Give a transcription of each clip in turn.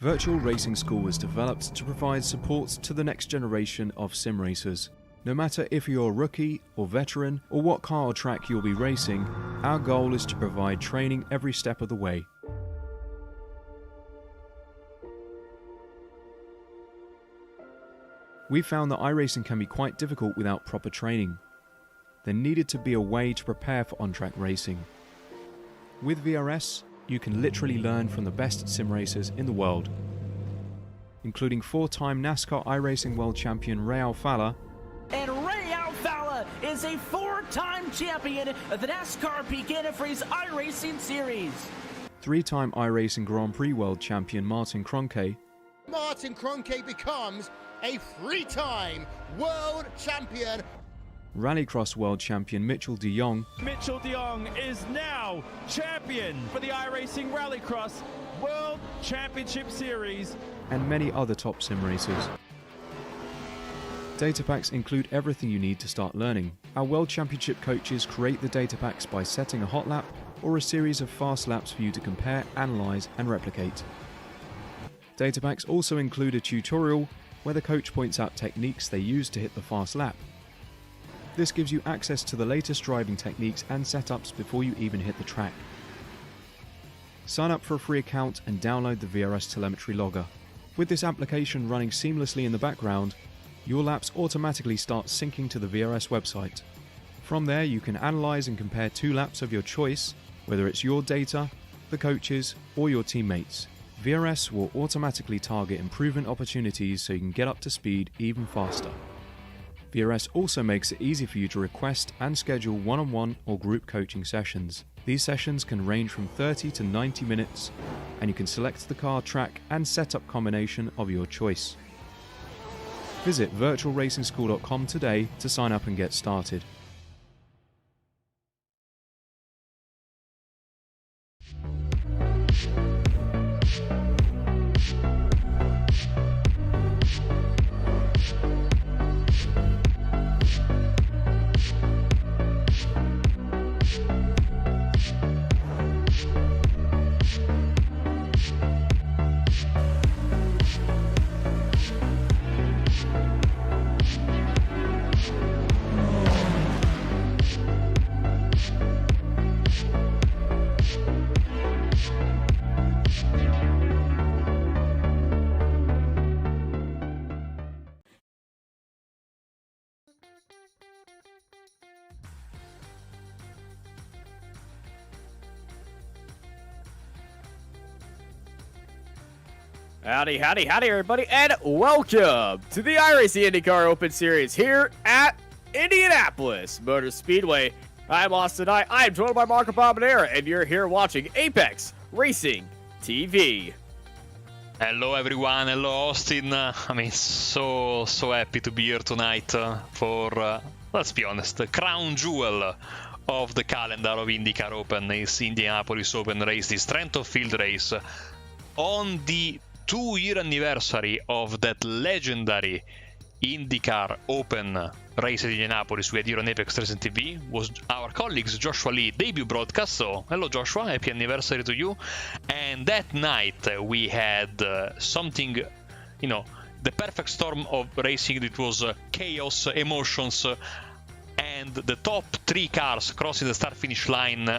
Virtual Racing School was developed to provide support to the next generation of sim racers. No matter if you're a rookie or veteran or what car or track you'll be racing, our goal is to provide training every step of the way. We found that iRacing can be quite difficult without proper training. There needed to be a way to prepare for on-track racing. With VRS, you can literally learn from the best sim racers in the world, including 4-time NASCAR iRacing World Champion Ray Alfalla. And Ray Alfalla is a 4-time champion of the NASCAR Peak Antifreeze iRacing Series. 3-time iRacing Grand Prix World Champion Martin Kroenke. Martin Kroenke becomes a 3-time world champion. Rallycross World Champion Mitchell de Jong. Mitchell de Jong is now champion for the iRacing Rallycross World Championship Series. And many other top sim racers. Data packs include everything you need to start learning. Our World Championship coaches create the data packs by setting a hot lap or a series of fast laps for you to compare, analyze, and replicate. Data packs also include a tutorial where the coach points out techniques they use to hit the fast lap. This gives you access to the latest driving techniques and setups before you even hit the track. Sign up for a free account and download the VRS telemetry logger. With this application running seamlessly in the background, your laps automatically start syncing to the VRS website. From there, you can analyze and compare 2 laps of your choice, whether it's your data, the coaches, or your teammates. VRS will automatically target improvement opportunities so you can get up to speed even faster. VRS also makes it easy for you to request and schedule one-on-one or group coaching sessions. These sessions can range from 30 to 90 minutes, and you can select the car, track, and setup combination of your choice. Visit virtualracingschool.com today to sign up and get started. Howdy, howdy, howdy, everybody, and welcome to the iRacing IndyCar Open Series here at Indianapolis Motor Speedway. I'm Austin. I'm joined by Marco Bombonera, and you're here watching Apex Racing TV. Hello, everyone. Hello, Austin. So happy to be here tonight for, let's be honest, the crown jewel of the calendar of IndyCar Open is Indianapolis Open race, the strength of field race on the 2-year anniversary of that legendary IndyCar Open race at Indianapolis we had here on Apex Racing TV. Was our colleagues Joshua Lee debut broadcast, so hello Joshua, happy anniversary to you. And that night we had something, you know, the perfect storm of racing. It was chaos, emotions, and the top 3 cars crossing the start-finish line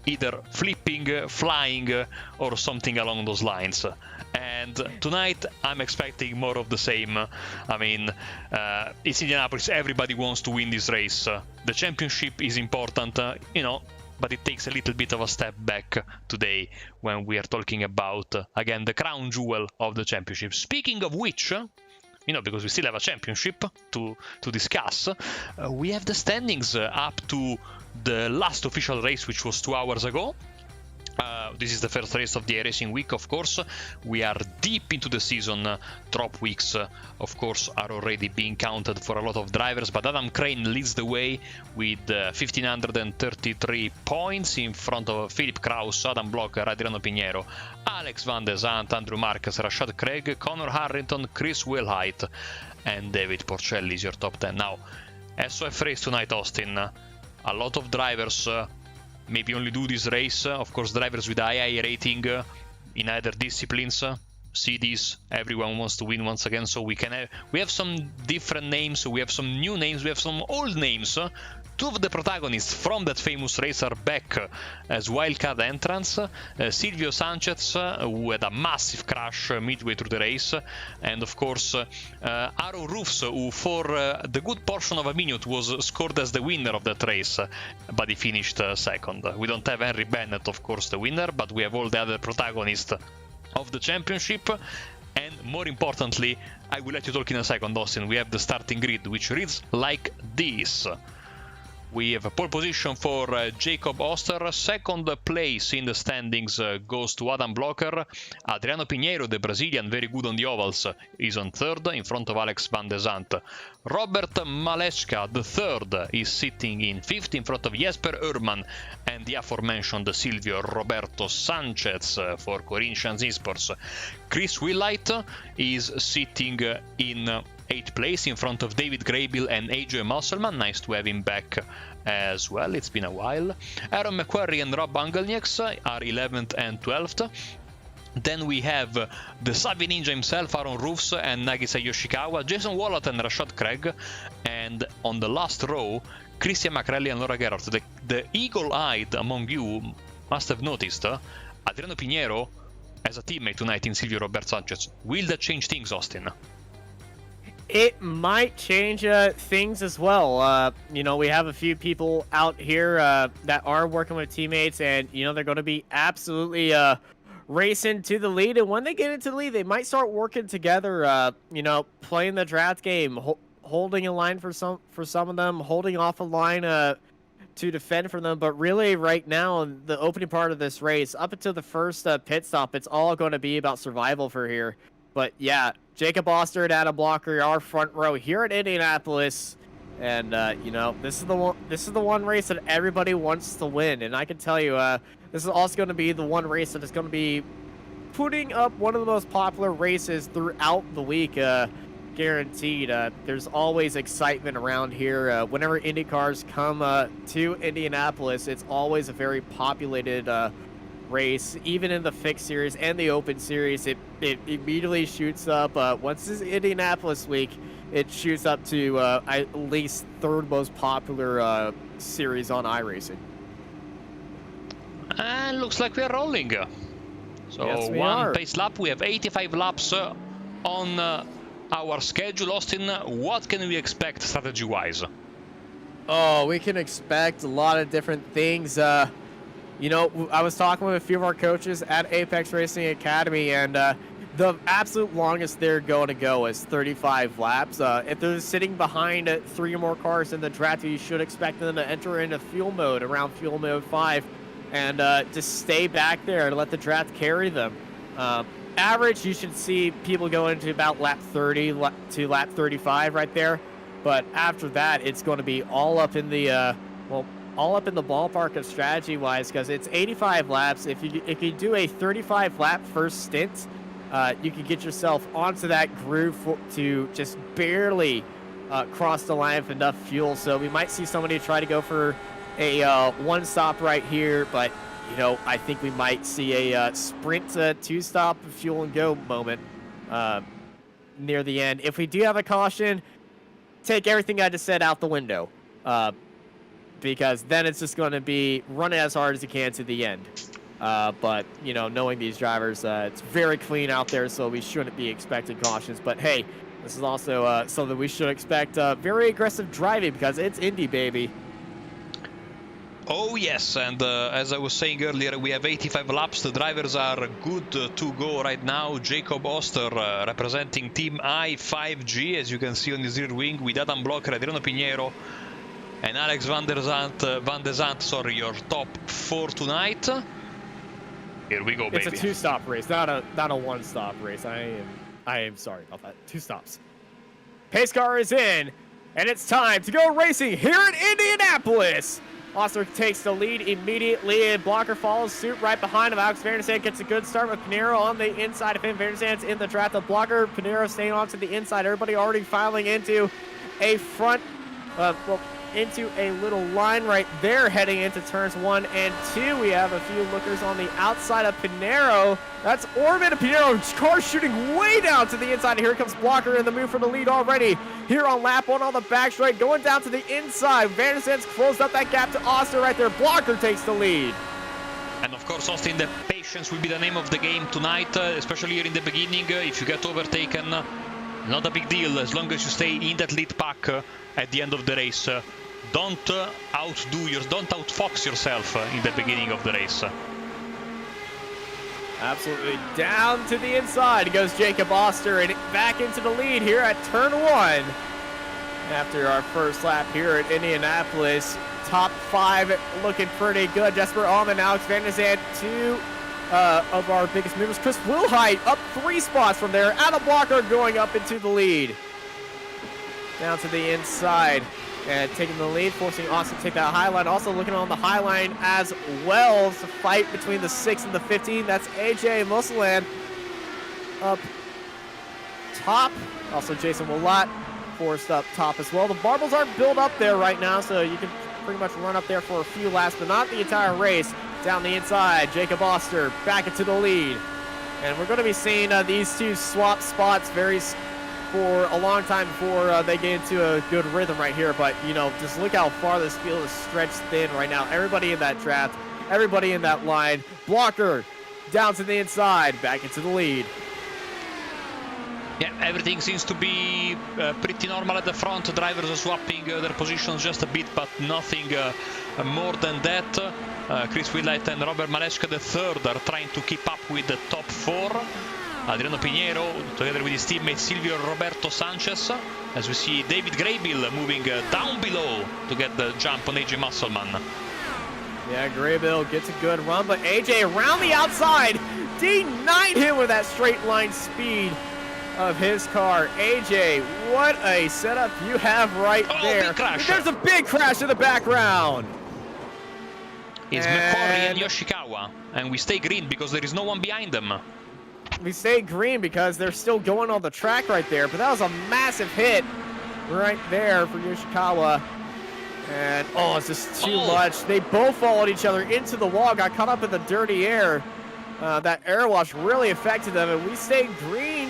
either flipping, flying, or something along those lines. And tonight I'm expecting more of the same. It's Indianapolis, everybody wants to win this race. The championship is important, but it takes a little bit of a step back today when we are talking about, again, the crown jewel of the championship. Speaking of which, because we still have a championship to discuss, we have the standings up to the last official race, which was 2 hours ago. This is the first race of the iRacing week, of course. We are deep into the season. Drop weeks, of course, are already being counted for a lot of drivers, but Adam Crane leads the way with 1,533 points in front of Philip Kraus, Adam Blocker, Adriano Pinheiro, Alex Van de Zandt, Andrew Marquez, Rashad Craig, Connor Harrington, Chris Wilhite, and David Porcelli is your top 10. Now, SOF race tonight, Austin. A lot of drivers maybe only do this race. Of course, drivers with II rating in either disciplines. cities. Everyone wants to win once again, so we have some different names, we have some new names, we have some old names. Two of the protagonists from that famous race are back as wildcard entrants. Silvio Sanchez, who had a massive crash midway through the race, and of course Aaron Roofs, who for the good portion of a minute was scored as the winner of that race, but he finished second. We don't have Henry Bennett, of course, the winner, but we have all the other protagonists of the championship. And more importantly, I will let you talk in a second, Austin, we have the starting grid, which reads like this. We have a pole position for Jacob Oster. Second place in the standings goes to Adam Blocker. Adriano Pinheiro, the Brazilian, very good on the ovals, is on third in front of Alex Van de Zandt. Robert Maleczka, the third, is sitting in fifth in front of Jesper Urman and the aforementioned Silvio Roberto Sanchez for Corinthians Esports. Chris Willite is sitting in 8th place in front of David Graybill and AJ Musselman. Nice to have him back as well, it's been a while. Aaron McQuarrie and Rob Angelnieks are 11th and 12th. Then we have the Savvy Ninja himself, Aaron Roofs and Nagisa Yoshikawa, Jason Wallet and Rashad Craig. And on the last row, Christian Macrelli and Laura Gerhardt. The eagle-eyed among you must have noticed Adriano Pinheiro as a teammate tonight in Silvio Robert Sanchez. Will that change things, Austin? It might change things as well. You know, we have a few people out here that are working with teammates, and, you know, they're going to be absolutely racing to the lead. And when they get into the lead, they might start working together, you know, playing the draft game, holding a line for some of them, holding off a line to defend for them. But really, right now, the opening part of this race, up until the first pit stop, it's all going to be about survival for here. But yeah, Jacob Oster and Adam Blocker are front row here at Indianapolis, and you know, this is the one race that everybody wants to win. And I can tell you, this is also going to be the one race that is going to be putting up one of the most popular races throughout the week, guaranteed. There's always excitement around here. Whenever IndyCars come to Indianapolis, it's always a very populated race. Even in the fixed series and the open series, it immediately shoots up. Once this Indianapolis week, it shoots up to at least third most popular series on iRacing. And looks like we're rolling. So yes, one pace lap. We have 85 laps on our schedule. Austin, what can we expect strategy-wise? Oh, we can expect a lot of different things. You know, I was talking with a few of our coaches at Apex Racing Academy, and the absolute longest they're going to go is 35 laps. If they're sitting behind 3 or more cars in the draft, you should expect them to enter into fuel mode around fuel mode 5 and just stay back there and let the draft carry them. Average, you should see people go into about lap 30 to lap 35 right there. But after that, it's going to be all up in the, all up in the ballpark of strategy-wise, because it's 85 laps. If you do a 35-lap first stint, you can get yourself onto that groove to just barely cross the line with enough fuel. So we might see somebody try to go for a one stop right here, but you know, I think we might see a sprint two-stop fuel and go moment near the end. If we do have a caution, take everything I just said out the window. Because then it's just going to be run as hard as you can to the end. But, you know, knowing these drivers, it's very clean out there, so we shouldn't be expecting cautions. But, hey, this is also something we should expect very aggressive driving, because it's Indy, baby. Oh, yes, and as I was saying earlier, we have 85 laps. The drivers are good to go right now. Jacob Oster representing Team I5G, as you can see on his rear wing, with Adam Blocker, Adriano Pinheiro, and Alex Van de Zandt, sorry, your top 4 tonight. Here we go, baby. It's a 2-stop race, not a 1-stop race. I am sorry about that. 2 stops. Pace car is in, and it's time to go racing here in Indianapolis. Oster takes the lead immediately, and Blocker follows suit right behind him. Alex Van der Zandt gets a good start with Pinheiro on the inside of him. Van der Zandt's in the draft of Blocker. Pinheiro staying on to the inside. Everybody already filing into a front, into a little line right there heading into turns 1 and 2. We have a few lookers on the outside of Pinero. That's Orban and Pinero's car shooting way down to the inside. Here comes Blocker in the move for the lead already. Here on lap 1 on the back straight, going down to the inside. Van der Zandt's closed up that gap to Oster right there. Blocker takes the lead. And of course, Austin, the patience will be the name of the game tonight, especially here in the beginning. If you get overtaken, not a big deal as long as you stay in that lead pack at the end of the race. Don't outfox yourself in the beginning of the race. Absolutely down to the inside goes Jacob Oster and back into the lead here at turn 1. After our first lap here at Indianapolis, top 5 looking pretty good. Jesper Allman, Alex Van der Zandt, 2 of our biggest movers. Chris Wilhite up 3 spots from there. Adam Blocker going up into the lead. Down to the inside and taking the lead, forcing Austin to take that high line. Also looking on the high line as well. It's a fight between the 6 and the 15. That's AJ Musseland up top. Also Jason Willott forced up top as well. The marbles aren't built up there right now, so you can pretty much run up there for a few laps, but not the entire race. Down the inside, Jacob Oster back into the lead. And we're going to be seeing these two swap spots for a long time before they get into a good rhythm right here. But, you know, just look how far this field is stretched thin right now. Everybody in that draft, everybody in that line. Blocker down to the inside, back into the lead. Yeah, everything seems to be pretty normal at the front. Drivers are swapping their positions just a bit, but nothing more than that. Chris Willett and Robert Maleshka, the third, are trying to keep up with the top 4. Adriano Pinheiro, together with his teammate Silvio Roberto Sanchez. As we see David Graybill moving down below to get the jump on AJ Musselman. Yeah, Graybill gets a good run, but AJ around the outside denied him with that straight line speed of his car. AJ, what a setup you have right there. There's a big crash in the background. It's McCorry and Yoshikawa, and we stay green because there is no one behind them. We stay green because they're still going on the track right there, but that was a massive hit right there for Yoshikawa. And, oh, it's just too much. They both followed each other into the wall, got caught up in the dirty air. That air wash really affected them, and we stayed green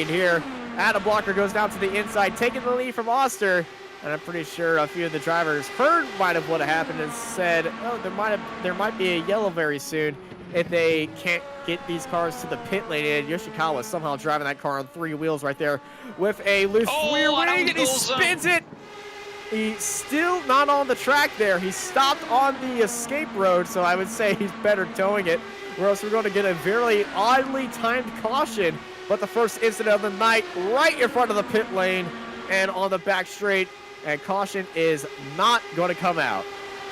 here. Adam Blocker goes down to the inside, taking the lead from Oster. And I'm pretty sure a few of the drivers heard what have happened and said, oh, there might be a yellow very soon if they can't get these cars to the pit lane. And Yoshikawa somehow driving that car on 3 wheels right there with a loose rear wing, and he spins it. He's still not on the track there. He stopped on the escape road, so I would say he's better towing it, or else we're going to get a very oddly timed caution. But the first incident of the night right in front of the pit lane and on the back straight. And caution is not going to come out.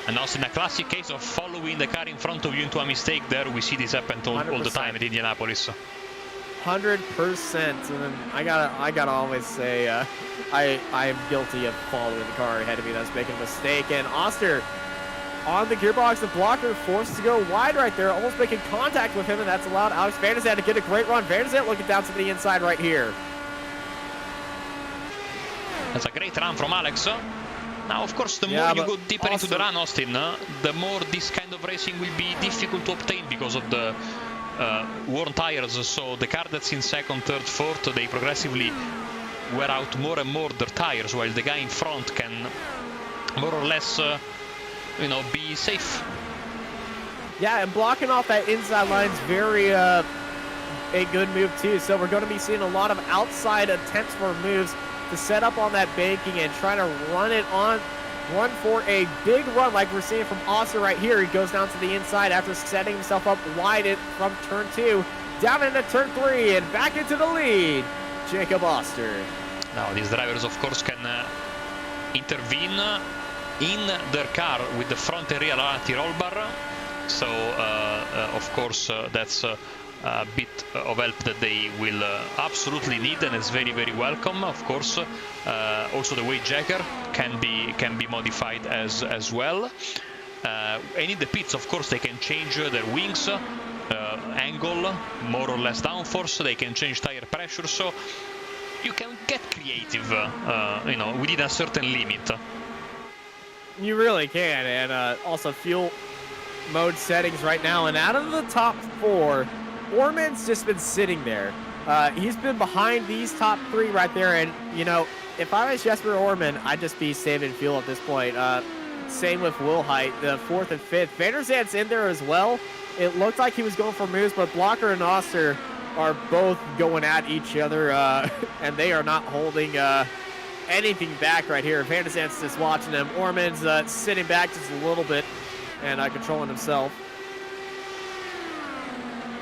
And also in a classic case of following the car in front of you into a mistake there, we see this happen all the time at Indianapolis. 100%. And then I gotta always say I am guilty of following the car ahead of me that's making a mistake. And Oster on the gearbox, the Blocker forced to go wide right there, almost making contact with him, and that's allowed Alex Van der Zandt to get a great run. Van der Zandt looking down to the inside right here. That's a great run from Alex. Now, of course, the more you go deeper into the run, Austin, the more this kind of racing will be difficult to obtain because of the worn tires. So the car that's in second, third, fourth, they progressively wear out more and more their tires, while the guy in front can more or less, be safe. Yeah, and blocking off that inside line is very a good move too. So we're going to be seeing a lot of outside attempts for moves to set up on that banking and trying to run for a big run like we're seeing from Oster right here. He goes down to the inside after setting himself up wide from turn 2, down into turn 3, and back into the lead. Jacob Oster. Now these drivers, of course, can intervene in their car with the front and rear anti-roll bar. So, of course, that's a bit of help that they will absolutely need, and it's very, very welcome. Of course, also the weight jacker can be modified as well. And in the pits, of course, they can change their wings angle, more or less downforce. They can change tire pressure, so you can get creative, within a certain limit. You really can, and also fuel mode settings right now. And out of the top 4, Orman's just been sitting there. He's been behind these top 3 right there, and you know, if I was Jesper Orman, I'd just be saving fuel at this point. Same with Wilhite, the 4th and 5th. Van der Zandt's in there as well. It looked like he was going for moves, but Blocker and Oster are both going at each other, and they are not holding anything back right here. Van der Zandt's just watching them. Orman's sitting back just a little bit and controlling himself.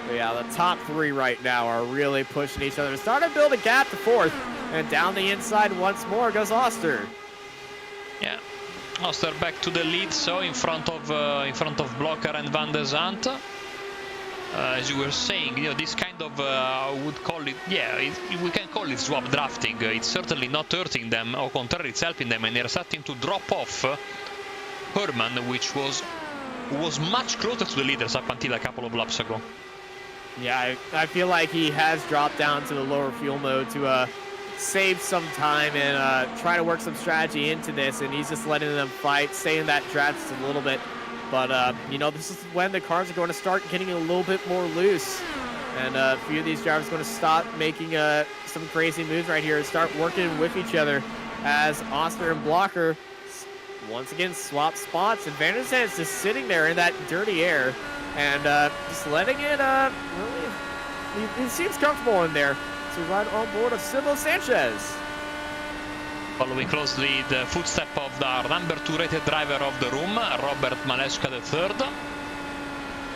But yeah, the top 3 right now are really pushing each other. Starting to build a gap to 4th, and down the inside once more goes Oster. Yeah, Oster back to the lead, so in front of Blocker and Van der Zandt. As you were saying, you know, this kind of I would call it, yeah, we can call it swap drafting. It's certainly not hurting them, or contrary, it's helping them, and they're starting to drop off Herman, which was much closer to the leaders up until a couple of laps ago. Yeah, I feel like he has dropped down to the lower fuel mode to save some time and try to work some strategy into this, and he's just letting them fight, stay in that draft just a little bit. But, you know, this is when the cars are going to start getting a little bit more loose. And a few of these drivers are going to stop making some crazy moves right here and start working with each other as Oster and Blocker once again swap spots. And Van der Zandt's just sitting there in that dirty air and just letting it really, he seems comfortable in there. So right on board of Silvio Sanchez. Following closely the footstep of the number 2 rated driver of the room, Robert Maleszka III.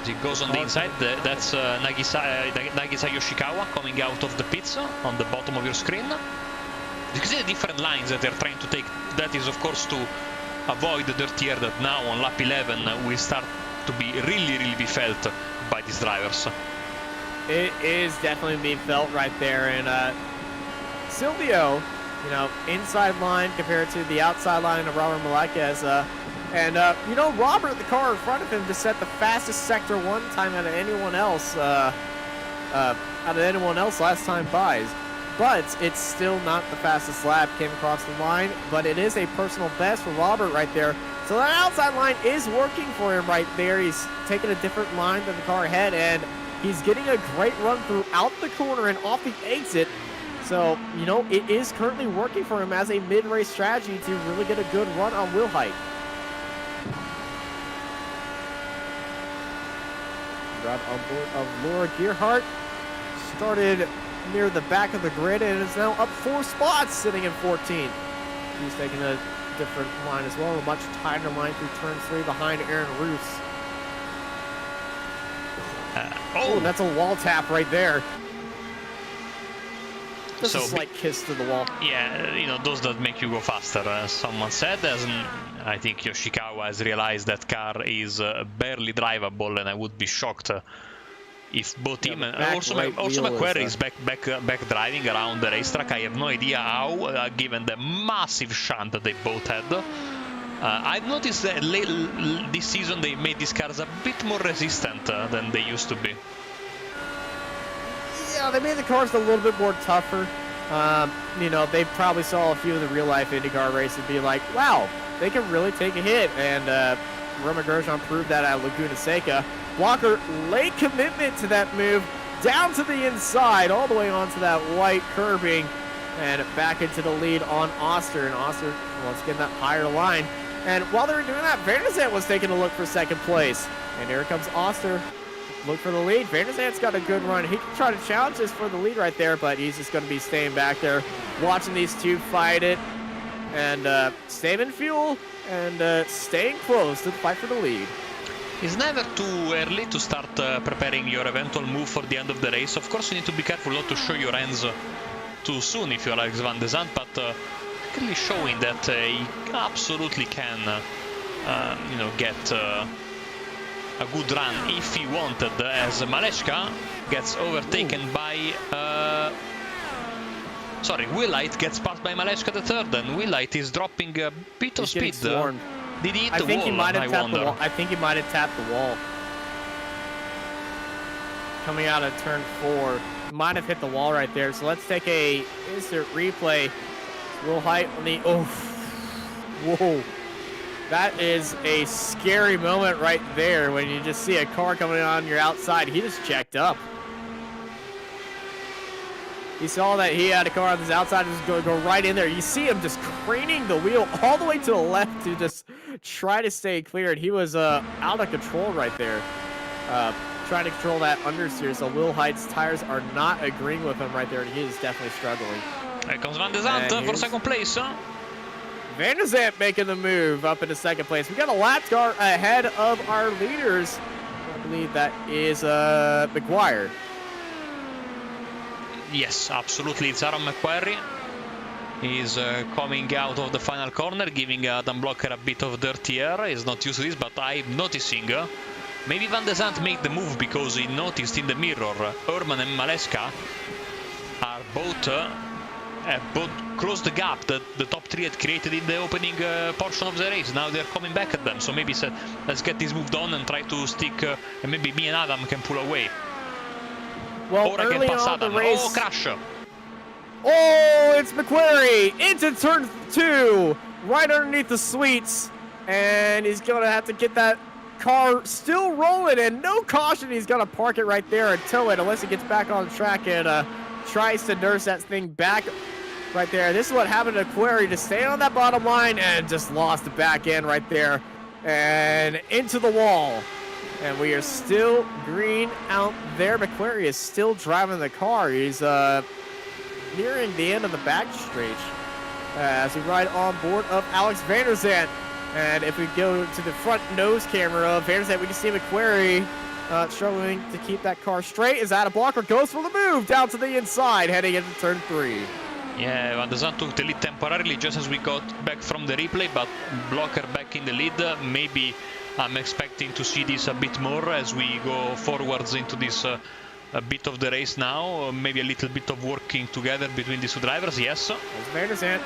As he goes on the inside, that's Nagisa Yoshikawa coming out of the pits on the bottom of your screen. You can see the different lines that they're trying to take. That is, of course, to avoid the dirty air that now on lap 11 will start to be really be felt by these drivers. It is definitely being felt right there, and Silvio, you know, inside line compared to the outside line of Robert Melendez. And, you know, Robert, the car in front of him, just set the fastest Sector 1 time out of anyone else, last time buys. But it's still not the fastest lap, came across the line, but it is a personal best for Robert right there. So that outside line is working for him right there. He's taking a different line than the car ahead, and he's getting a great run throughout the corner and off the exit. So, you know, it is currently working for him as a mid-race strategy to really get a good run on Wilhite. Right on board of Laura Gearhart. Started near the back of the grid and is now up 4 spots, sitting in 14th. He's taking a different line as well, a much tighter line through turn 3 behind Aaron Roos. Oh, that's a wall tap right there. Just a slight kiss to the wall. Yeah, you know, those that make you go faster, someone said. I think Yoshikawa has realized that car is barely drivable, and I would be shocked if both him and also McQuarrie is back driving around the racetrack. I have no idea how, given the massive shunt that they both had. I've noticed that this season they made these cars a bit more resistant than they used to be. Yeah, they made the cars a little bit more tougher. You know, they probably saw a few of the real-life IndyCar races and be like, wow, they can really take a hit. And Roman Grosjean proved that at Laguna Seca. Blocker, late commitment to that move, down to the inside, all the way onto that white curbing, and back into the lead on Oster. And Oster, once again, that higher line. And while they were doing that, Van der Zandt was taking a look for second place. And here comes Oster. Look for the lead. Van der Zandt's got a good run. He can try to challenge this for the lead right there, but he's just going to be staying back there, watching these two fight it, and saving fuel and staying close to the fight for the lead. It's never too early to start preparing your eventual move for the end of the race. Of course, you need to be careful not to show your hands too soon if you're Alex Van der Zandt, but clearly showing that he absolutely can, you know, get a good run if he wanted, as Maleszka gets overtaken by Wilhite gets passed by Maleszka III, and Wilhite is dropping a bit of speed. Did he hit the wall? I think he might have tapped the wall. Coming out of turn 4, might have hit the wall right there. So let's take a instant replay. Wilhite on the whoa. That is a scary moment right there when you just see a car coming on your outside. He just checked up. He saw that he had a car on his outside and was going to go right in there. You see him just craning the wheel all the way to the left to just try to stay clear. And he was out of control right there. Trying to control that understeer. So Will Height's tires are not agreeing with him right there. And he is definitely struggling. Here comes Van de Zandt for second place. Van de Zandt making the move up into second place. We got a lap car ahead of our leaders. I believe that is McGuire. Yes, absolutely. It's Aaron McQuarrie. He's coming out of the final corner, giving Adam Blocker a bit of dirty air. He's not used to this, but I'm noticing maybe Van de Zandt made the move because he noticed in the mirror Urman and Maleska are both closed the gap that the top three had created in the opening portion of the race. Now they're coming back at them, so maybe let's get this move done and try to stick, and maybe me and Adam can pull away. Well, or I can pass Adam. Race... Oh, crash! Oh, it's McQuarrie into turn 2, right underneath the sweets, and he's going to have to get that car still rolling, and no caution. He's going to park it right there and tow it unless he gets back on the track and tries to nurse that thing back right there. This is what happened to McQuarrie, to stay on that bottom line and just lost the back end right there and into the wall. And we are still green out there. McQuarrie is still driving the car. He's nearing the end of the back stretch as we ride on board of Alex Van der Zandt. And if we go to the front nose camera of Van der Zandt, we can see McQuarrie struggling to keep that car straight as Adam Blocker goes for the move down to the inside, heading into turn 3. Yeah, Van der Zandt took the lead temporarily just as we got back from the replay, but Blocker back in the lead. Maybe I'm expecting to see this a bit more as we go forwards into this a bit of the race now. Maybe a little bit of working together between these two drivers, yes. There's Van der Zandt.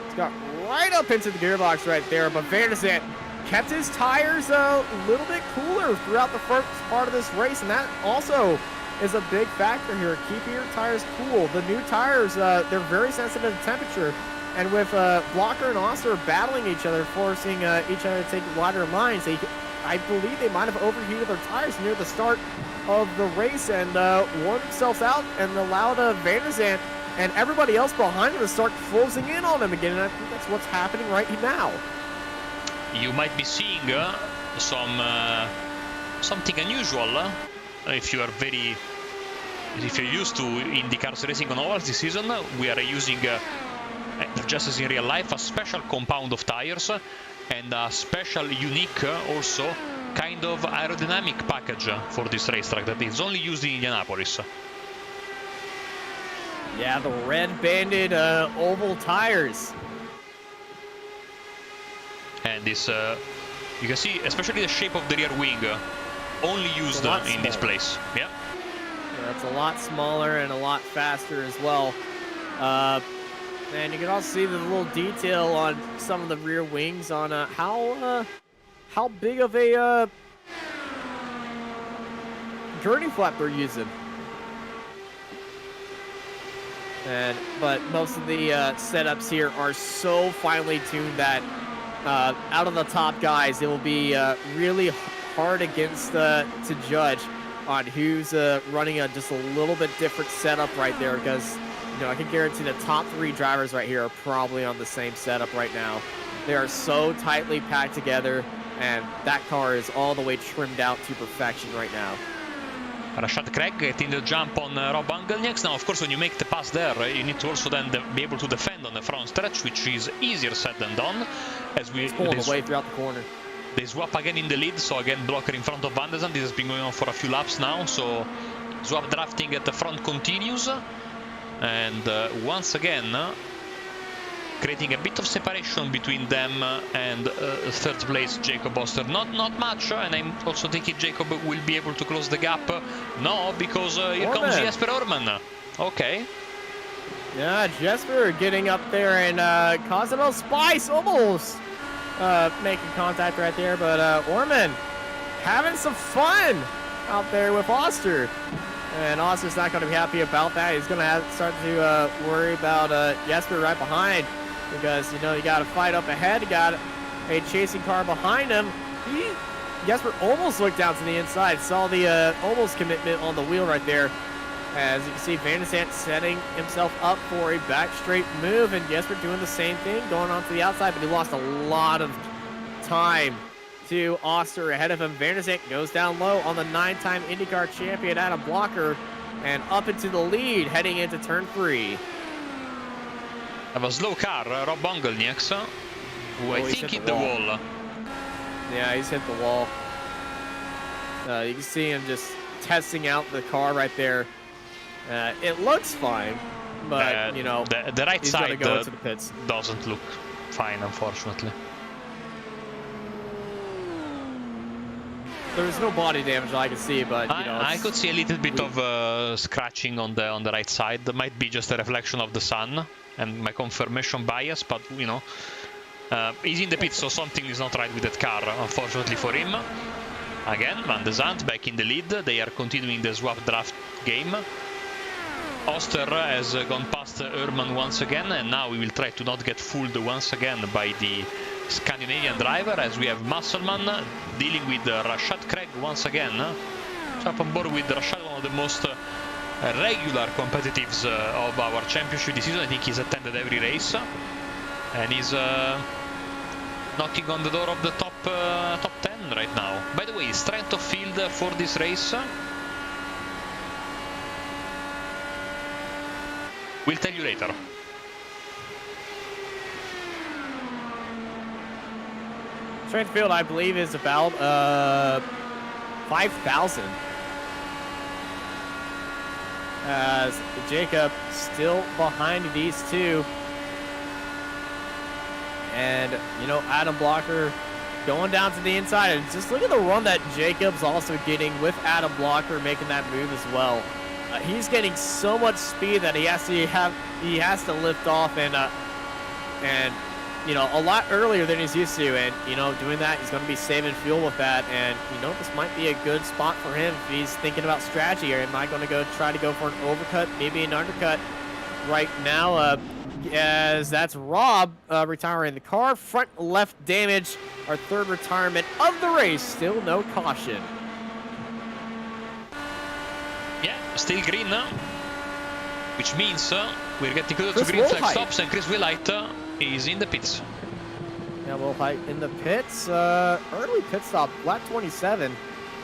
He's got right up into the gearbox right there, but Van der Zandt kept his tires a little bit cooler throughout the first part of this race, and that also is a big factor here, keeping your tires cool. The new tires, they're very sensitive to temperature, and with Blocker and Oster battling each other, forcing each other to take wider lines, I believe they might have overheated their tires near the start of the race and wore themselves out and allowed Van der Zandt and everybody else behind him to start closing in on him again, and I think that's what's happening right now. You might be seeing something unusual if you're used to IndyCar racing on ovals this season. We are using just as in real life a special compound of tires and a special unique also kind of aerodynamic package for this racetrack that is only used in Indianapolis. Yeah, the red banded oval tires. And this, you can see, especially the shape of the rear wing, only used in this place. Yeah. It's a lot smaller and a lot faster as well. And you can also see the little detail on some of the rear wings on how big of a gurney flap they're using. But most of the setups here are so finely tuned that out of the top guys, it will be really hard against to judge on who's running just a little bit different setup right there, because I can guarantee the top 3 drivers right here are probably on the same setup right now. They are so tightly packed together, and that car is all the way trimmed out to perfection right now. Rashad Craig getting the jump on Rob Angelnieks. Now, of course, when you make the pass there, you need to also then be able to defend on the front stretch, which is easier said than done. As we pulling away throughout the corner. They swap again in the lead, so again Blocker in front of Van der Zandt. This has been going on for a few laps now, so swap drafting at the front continues. And once again, creating a bit of separation between them and third place Jacob Oster. Not much, and I'm also thinking Jacob will be able to close the gap. No, because here comes Jesper Orman. Okay. Yeah, Jesper getting up there and causing a little spice, almost making contact right there. But Orman having some fun out there with Oster. And Oster's not going to be happy about that. He's going to have to start to worry about Jesper right behind. Because, you got to fight up ahead. You got to a chasing car behind him. Jesper almost looked down to the inside, saw the almost commitment on the wheel right there. As you can see, Van der Zandt setting himself up for a back straight move, and Jesper doing the same thing, going on to the outside, but he lost a lot of time to Oster ahead of him. Van der Zandt goes down low on the 9-time IndyCar champion, Adam Blocker, and up into the lead, heading into turn 3. Have a slow car, Rob Bongelnieks, who I think hit the wall. Yeah, he's hit the wall. You can see him just testing out the car right there. It looks fine, but you know, the right he's side go into the pits. doesn't look fine, unfortunately. There's no body damage I can see, but you know, I could see a little bit of scratching on the right side. That might be just a reflection of the sun and my confirmation bias, but you know, he's in the pit, so something is not right with that car, unfortunately for him. Again, Van der Zandt back in the lead. They are continuing the swap draft game. Oster has gone past Ehrmann once again, and now we will try to not get fooled once again by the Scandinavian driver, as we have Musselman dealing with Rashad Craig once again. So up on board with Rashad, one of the most regular competitives of our championship this season. I think he's attended every race, and he's knocking on the door of the top 10 right now. By the way, strength of field for this race, we'll tell you later. Strength field, I believe, is about 5,000. As Jacob still behind these two. And, you know, Adam Blocker going down to the inside. And just look at the run that Jacob's also getting with Adam Blocker making that move as well. He's getting so much speed that he has to lift off and you know, a lot earlier than he's used to, and you know, doing that, he's going to be saving fuel with that. And you know, this might be a good spot for him if he's thinking about strategy. Or am I going to try to go for an overcut, maybe an undercut right now? As that's Rob retiring the car. Front left damage, our third retirement of the race. Still no caution. Yeah, still green now, which means we're getting closer to green flag stops, and Chris Willite is in the pits. Yeah, Willite in the pits. Early pit stop, lap 27.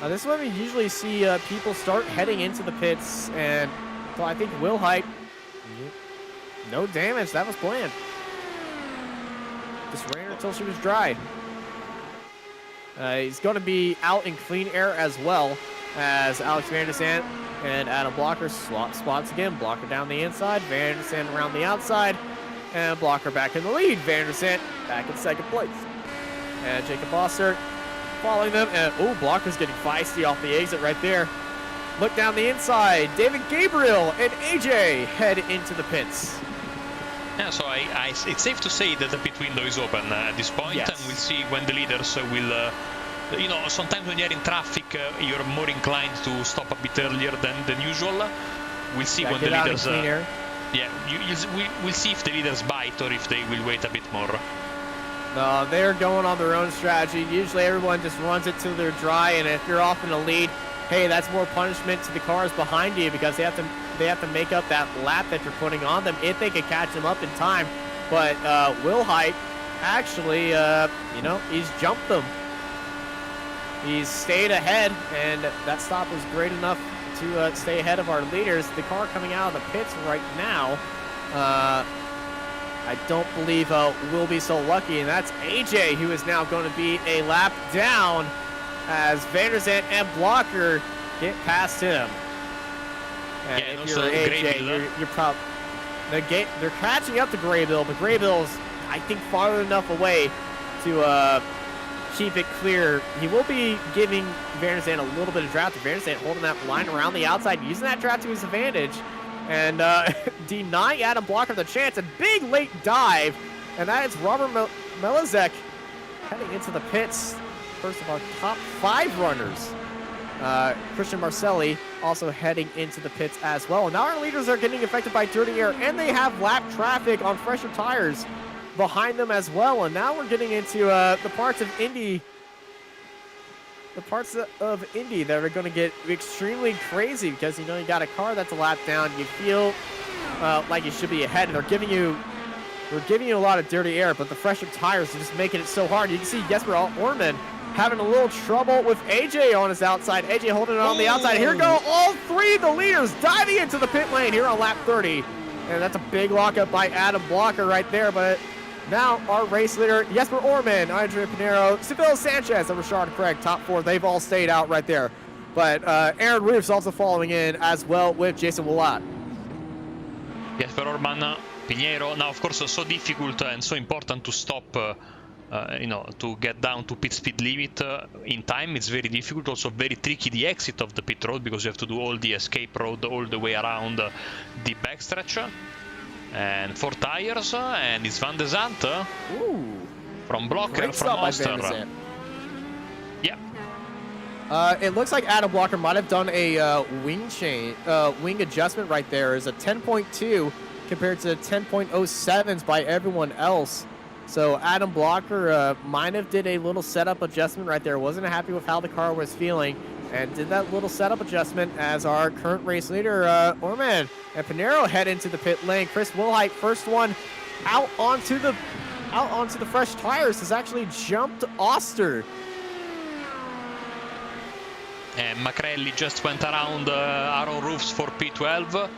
This is when we usually see people start heading into the pits, and so I think Willite, no damage. That was planned. Just ran her until she was dry. He's going to be out in clean air as well, as Alex Van der Zandt and Adam Blocker swap spots again. Blocker down the inside, Van der Zandt around the outside, and Blocker back in the lead. Van der Zandt back in second place. And Jacob Oster following them, and oh, Blocker's getting feisty off the exit right there. Look down the inside. David Gabriel and AJ head into the pits. Yeah, so it's safe to say that the pit window is open at this point, yes. And we'll see when the leaders will. You know, sometimes when you're in traffic, you're more inclined to stop a bit earlier than usual. We'll see when the leaders. Yeah, we'll see if the leaders bite or if they will wait a bit more. No, they're going on their own strategy. Usually everyone just runs it till they're dry, and if you're off in the lead, hey, that's more punishment to the cars behind you because they have to make up that lap that you're putting on them if they can catch them up in time. But Willite actually, you know, he's jumped them. He's stayed ahead, and that stop was great enough to stay ahead of our leaders. The car coming out of the pits right now, I don't believe we'll be so lucky, and that's AJ, who is now going to be a lap down as Van der Zandt and Blocker get past him. And yeah, if you're AJ, you're probably they're catching up to Graybill, but Graybill's, I think, far enough away to keep it clear. He will be giving Van der Zandt a little bit of draft. Van der Zandt holding that line around the outside, using that draft to his advantage, and denying Adam Blocker the chance. A big late dive, and that is Robert Melizek heading into the pits. First of our top 5 runners. Christian Marcelli also heading into the pits as well. And now our leaders are getting affected by dirty air, and they have lap traffic on fresher tires. behind them as well. And now we're getting into the parts of Indy. The parts of Indy that are going to get extremely crazy because, you got a car that's a lap down. You feel like you should be ahead. And they're giving you a lot of dirty air, but the fresher tires are just making it so hard. You can see Jesper Orman having a little trouble with AJ on his outside. AJ holding it on the outside. Here go all three of the leaders diving into the pit lane here on lap 30. And that's a big lockup by Adam Blocker right there. But now our race leader, Jesper Orman, Andre Pinero, Seville Sanchez, and Richard Craig, top 4. They've all stayed out right there. But Aaron Roof's also following in as well with Jason Willott. Jesper Orman, Pinheiro. Now, of course, so difficult and so important to stop, to get down to pit speed limit in time. It's very difficult. Also very tricky the exit of the pit road because you have to do all the escape road all the way around the backstretch. And 4 tires, and it's Van de Zandt from Blocker from Oster. Yeah. It looks like Adam Blocker might have done a wing adjustment right there. Is a 10.2 compared to 10.07s by everyone else. So Adam Blocker might have did a little setup adjustment right there. Wasn't happy with how the car was feeling, and did that little setup adjustment as our current race leader, Orman and Pinero, head into the pit lane. Chris Wilhite, first one out onto the fresh tires, has actually jumped Oster. And Macrelli just went around Aaron Roofs for P12.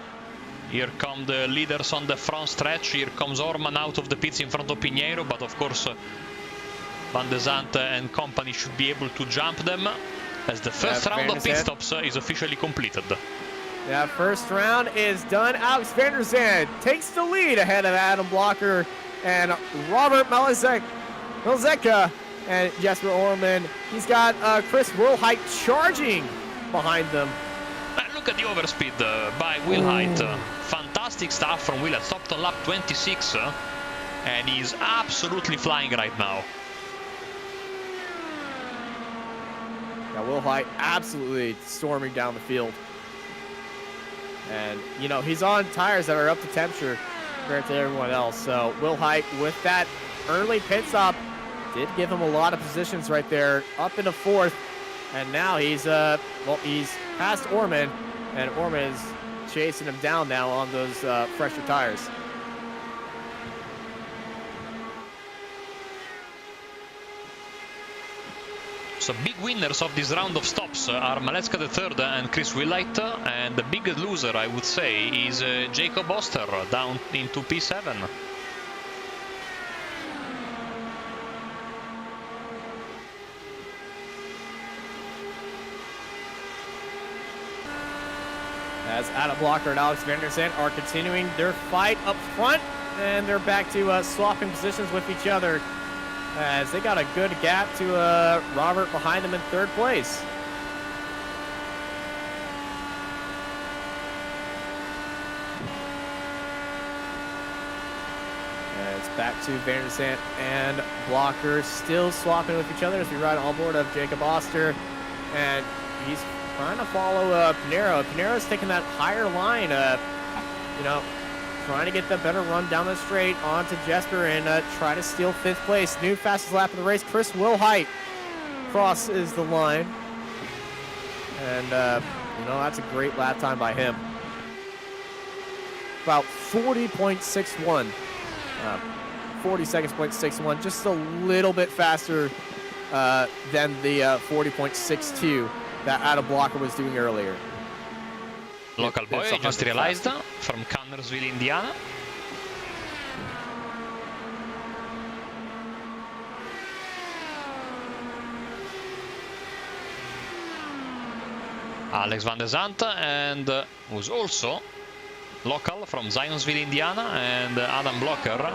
Here come the leaders on the front stretch. Here comes Orman out of the pits in front of Pinheiro, but of course Van de Zandt and company should be able to jump them as the first round of pit stops is officially completed. Yeah, first round is done. Alex van der Zandt takes the lead ahead of Adam Blocker and Robert Malzeka and Jesper Orman. He's got Chris Wilhite charging behind them. Look at the overspeed by Wilhite. Fantastic stuff from Wilhite. Stopped on lap 26 and he's absolutely flying right now. Yeah, Wilhite absolutely storming down the field. And, he's on tires that are up to temperature compared to everyone else. So Wilhite, with that early pit stop, did give him a lot of positions right there, up into 4th. And now he's past Orman, and Orman is chasing him down now on those fresher tires. So big winners of this round of stops are Maleska the third and Chris Wilhite, and the biggest loser, I would say, is Jacob Oster down into P7. As Adam Blocker and Alex van der Zandt are continuing their fight up front, and they're back to swapping positions with each other as they got a good gap to Robert behind them in 3rd place. And it's back to van der Zandt and Blocker still swapping with each other as we ride on board of Jacob Oster, and he's trying to follow Pinero. Pinero's taking that higher line, trying to get the better run down the straight onto Jesper and try to steal 5th place. New fastest lap of the race, Chris Wilhite crosses the line. And, that's a great lap time by him. About 40.61. 40 seconds, 0.61, just a little bit faster than the 40.62 that Adam Blocker was doing earlier. Local boy, I just realized, from Connersville, Indiana. Alex van der Zandt, and who's also local from Zionsville, Indiana, and Adam Blocker.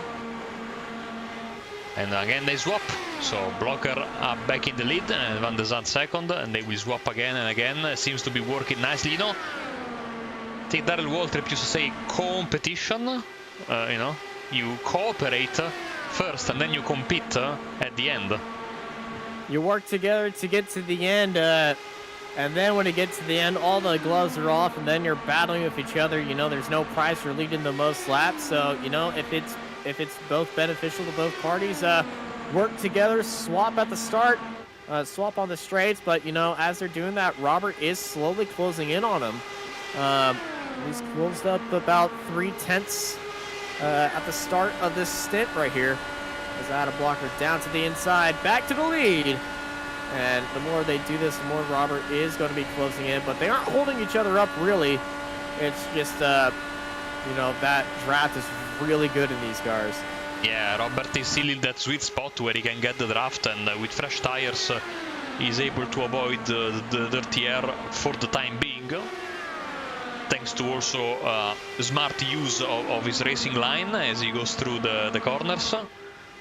And again they swap, so Blocker are back in the lead and Van der Zandt second, and they will swap again and again. It seems to be working nicely, I think Darrell Waltrip used to say competition, you cooperate first and then you compete at the end. You work together to get to the end, and then when it gets to the end, all the gloves are off, and then you're battling with each other. There's no prize for leading the most laps, so, if if it's both beneficial to both parties, work together, swap at the start, swap on the straights. But, you know, as they're doing that, Robert is slowly closing in on him. He's closed up about 3/10 at the start of this stint right here. As Adam Blocker down to the inside, back to the lead. And the more they do this, the more Robert is going to be closing in. But they aren't holding each other up, really. It's just, you know, that draft is really good in these cars. Yeah, Robert is still in that sweet spot where he can get the draft, and with fresh tires, he's able to avoid the dirty air for the time being. Thanks to also smart use of his racing line as he goes through the corners.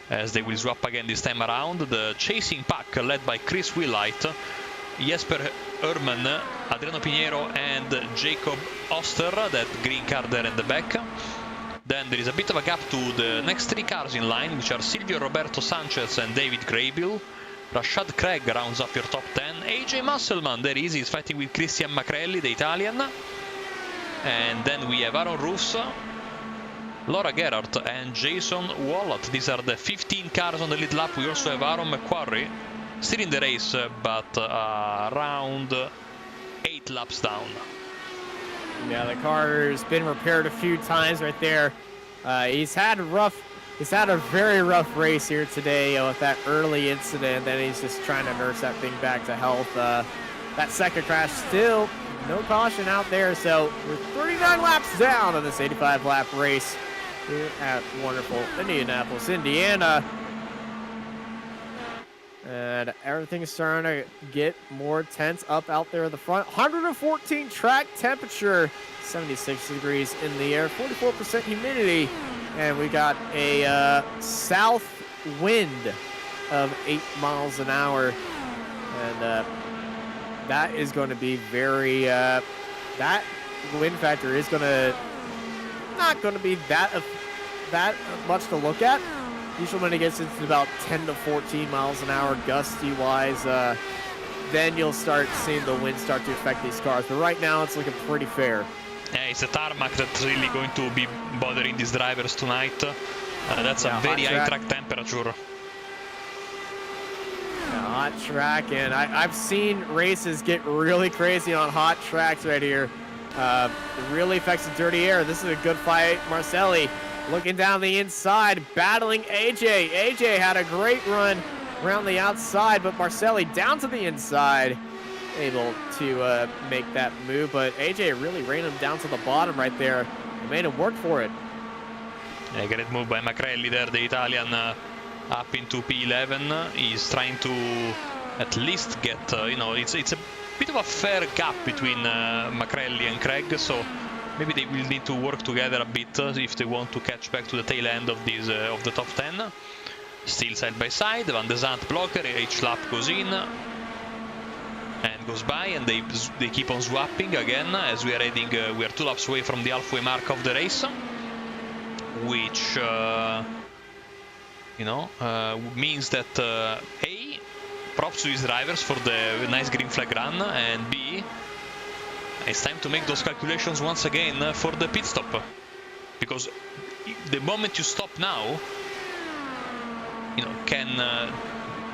As they will swap again this time around. The chasing pack led by Chris Willite, Jesper Herman, Adriano Pinheiro and Jacob Oster, that green car there in the back. Then there is a bit of a gap to the next 3 cars in line, which are Silvio Roberto Sanchez and David Graybill. Rashad Craig rounds up your top 10. AJ Musselman, there he is, he's fighting with Christian Macrelli, the Italian. And then we have Aaron Roos, Laura Gerhardt and Jason Wallet. These are the 15 cars on the lead lap. We also have Aaron McQuarrie still in the race, but around 8 laps down. Yeah, the car's been repaired a few times right there. He's had a very rough race here today with that early incident. Then he's just trying to nurse that thing back to health. That second crash, still no caution out there. So we're 39 laps down on this 85-lap race here at wonderful Indianapolis, Indiana. And everything is starting to get more tense up out there at the front. 114 track temperature, 76 degrees in the air, 44% humidity. And we got a south wind of 8 miles an hour. And that is going to be very, that wind factor is not going to be that much to look at. Usually when it gets into about 10 to 14 miles an hour gusty-wise, then you'll start seeing the wind start to affect these cars. But right now, it's looking pretty fair. Yeah, it's a tarmac that's really going to be bothering these drivers tonight. That's a very high track temperature. Yeah, hot track, and I've seen races get really crazy on hot tracks right here. It really affects the dirty air. This is a good fight. Marcelli looking down the inside, battling AJ. AJ had a great run around the outside, but Marcelli down to the inside, able to make that move. But AJ really ran him down to the bottom right there and made him work for it. Yeah, great move by Macrelli there, the Italian, up into P11. He's trying to at least get, you know, it's a bit of a fair gap between Macrelli and Craig, so maybe they will need to work together a bit if they want to catch back to the tail end of these of the top 10. Still side by side, Van de Zandt blocker, each lap goes in and goes by, and they keep on swapping again as we are heading, we are 2 laps away from the halfway mark of the race, which you know, means that A, props to his drivers for the nice green flag run, and B, it's time to make those calculations once again for the pit stop, because the moment you stop now, you know, can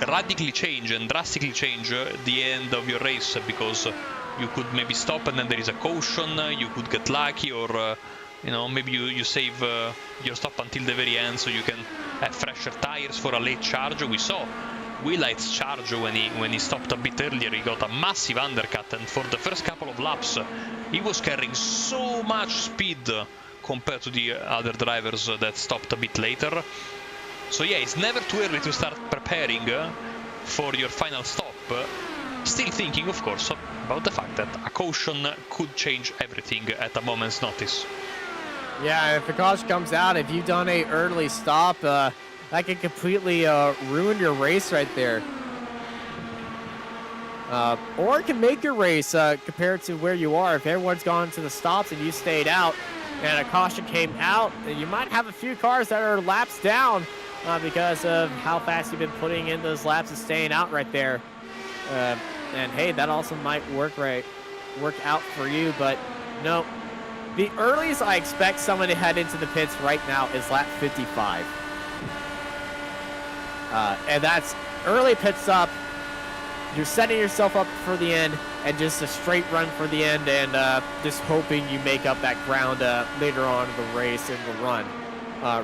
radically change and drastically change the end of your race, because you could maybe stop and then there is a caution, you could get lucky, or you know, maybe you save your stop until the very end so you can have fresher tires for a late charge. We saw Willite's charge when he stopped a bit earlier. He got a massive undercut, and for the first couple of laps he was carrying so much speed compared to the other drivers that stopped a bit later. So yeah, it's never too early to start preparing for your final stop, still thinking of course about the fact that a caution could change everything at a moment's notice. Yeah, if the caution comes out, if you've done a early stop, that can completely ruin your race right there. Or it can make your race compared to where you are. If everyone's gone to the stops and you stayed out and a caution came out, you might have a few cars that are laps down because of how fast you've been putting in those laps and staying out right there. And hey, that also might work out for you, but no. The earliest I expect someone to head into the pits right now is lap 55. And that's early pit stop. You're setting yourself up for the end and just a straight run for the end and just hoping you make up that ground later on in the race and the run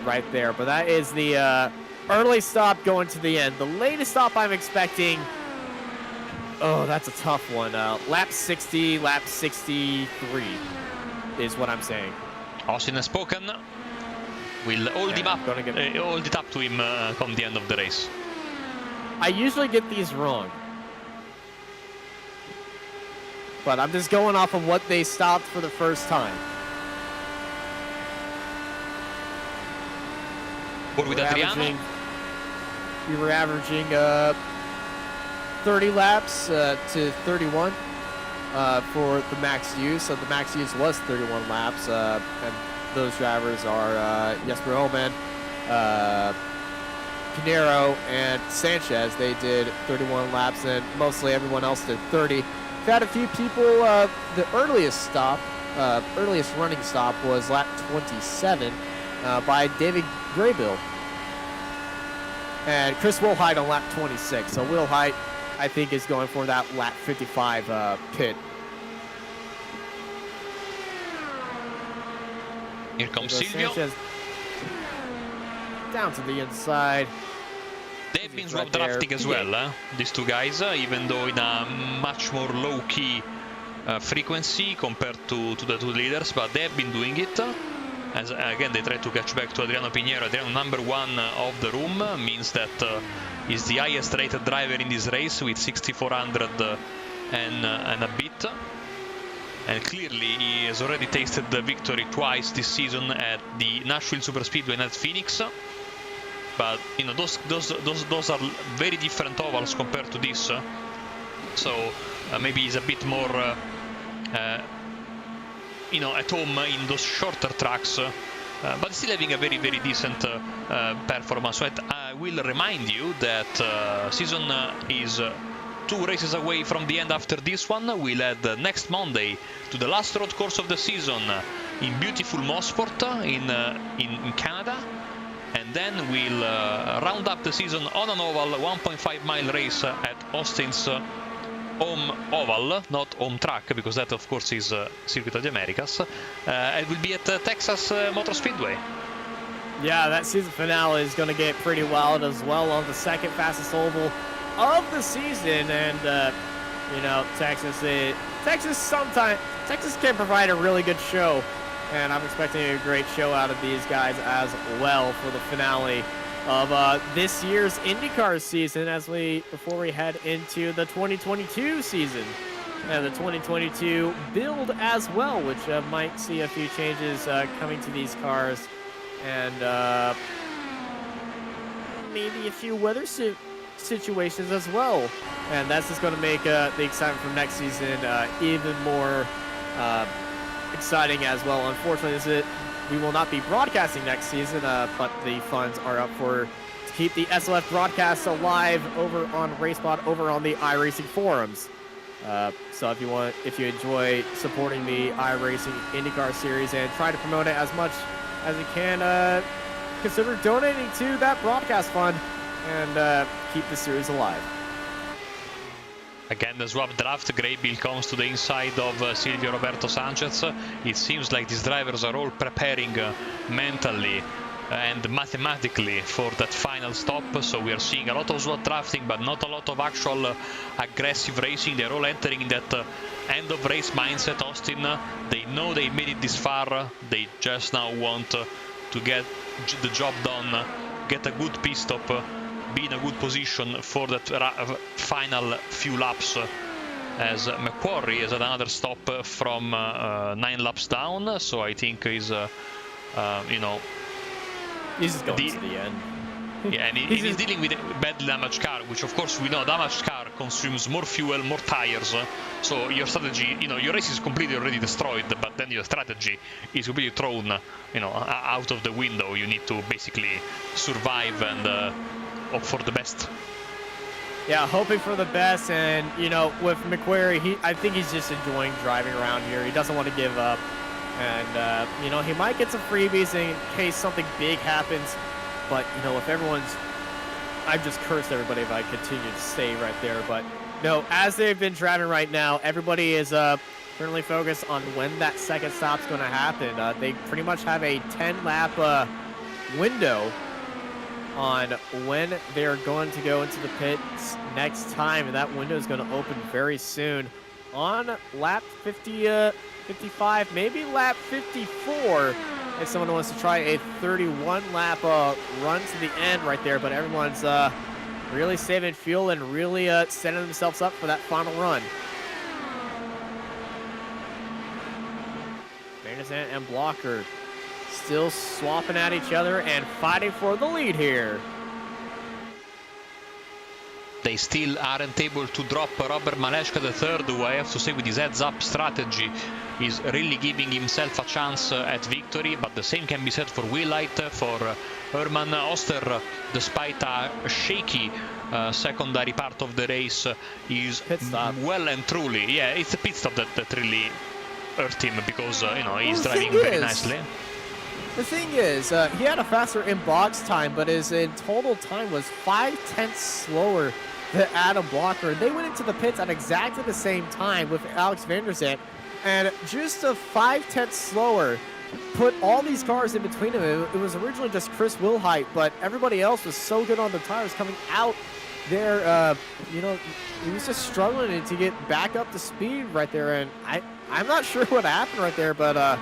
right there. But that is the early stop going to the end. The latest stop I'm expecting, oh, that's a tough one. Lap 60, lap 63 is what I'm saying. Austin has spoken. We'll hold him up, hold it up to him come the end of the race. I usually get these wrong, but I'm just going off of what they stopped for the first time. What with Adriano? We were averaging 30 laps to 31 for the max use. So the max use was 31 laps, and those drivers are Jesper Oman, Pinero, and Sanchez. They did 31 laps, and mostly everyone else did 30. We've had a few people. The earliest running stop was lap 27 by David Graybill. And Chris Wilhite on lap 26. So Wilhite, I think, is going for that lap 55 pit. Here comes Silvio. Sanchez down to the inside. They've been swap drafting as well, these two guys, even though in a much more low-key frequency compared to the two leaders, but they've been doing it. As again, they try to catch back to Adriano Pinheiro. Adriano, number one of the room, means that he's the highest rated driver in this race with 6,400 and a bit. And clearly, he has already tasted the victory twice this season at the Nashville Superspeedway and at Phoenix. But you know, those are very different ovals compared to this. So maybe he's a bit more you know, at home in those shorter tracks, but still having a very, very decent performance. So I will remind you that season is 2 races away from the end after this one. We'll head next Monday to the last road course of the season in beautiful Mosport in Canada. And then we'll round up the season on an oval 1.5 mile race at Austin's home oval, not home track, because that of course is Circuit of the Americas. It will be at Texas Motor Speedway. Yeah, that season finale is going to get pretty wild as well on the second fastest oval of the season. And you know, Texas can provide a really good show, and I'm expecting a great show out of these guys as well for the finale of this year's IndyCar season before we head into the 2022 season and the 2022 build as well, which might see a few changes coming to these cars, and maybe a few weather situations as well. And that's just going to make the excitement from next season even more exciting as well. Unfortunately, we will not be broadcasting next season, but the funds are up to keep the SLF broadcast alive over on RaceBot, over on the iRacing forums. So if you enjoy supporting the iRacing IndyCar series and try to promote it as much as you can, consider donating to that broadcast fund and keep the series alive. Again, the swap draft, Graybill comes to the inside of Silvio Roberto Sanchez. It seems like these drivers are all preparing mentally and mathematically for that final stop. So we are seeing a lot of swap drafting, but not a lot of actual aggressive racing. They're all entering in that end of race mindset. Austin, they know they made it this far. They just now want to get the job done, get a good pit stop, be in a good position for that final few laps, as McQuarrie has had another stop from 9 laps down. So I think he's you know, he's just going to the end. Yeah, and he's dealing with a bad damaged car, which of course we know damaged car consumes more fuel, more tires. So your strategy, you know, your race is completely already destroyed, but then your strategy is completely thrown, you know, out of the window. You need to basically survive and hope for the best. Yeah, hoping for the best. And you know, with McQuarrie, I think he's just enjoying driving around here. He doesn't want to give up. And, you know, he might get some freebies in case something big happens. But, you know, if everyone's... I've just cursed everybody if I continue to stay right there. But, no, as they've been driving right now, everybody is currently focused on when that second stop's going to happen. They pretty much have a 10-lap window on when they're going to go into the pits next time. And that window is going to open very soon on lap 55, maybe lap 54, if someone wants to try a 31-lap run to the end right there. But everyone's really saving fuel and really setting themselves up for that final run. Vanderzant and Blocker still swapping at each other and fighting for the lead here. They still aren't able to drop Robert Maleshka III, who I have to say with his heads-up strategy is really giving himself a chance at victory, but the same can be said for Willite, for Herman Oster, despite a shaky secondary part of the race, is well and truly, yeah, it's the pit stop that really hurt him, because, you know, he's driving very nicely. The thing is, he had a faster in-box time, but his in total time was 5/10 slower than Adam Blocker. They went into the pits at exactly the same time with Alex Vanderzant, and just a 5/10 slower put all these cars in between them. It was originally just Chris Wilhite, but everybody else was so good on the tires coming out there. You know, he was just struggling to get back up to speed right there, and I'm not sure what happened right there, but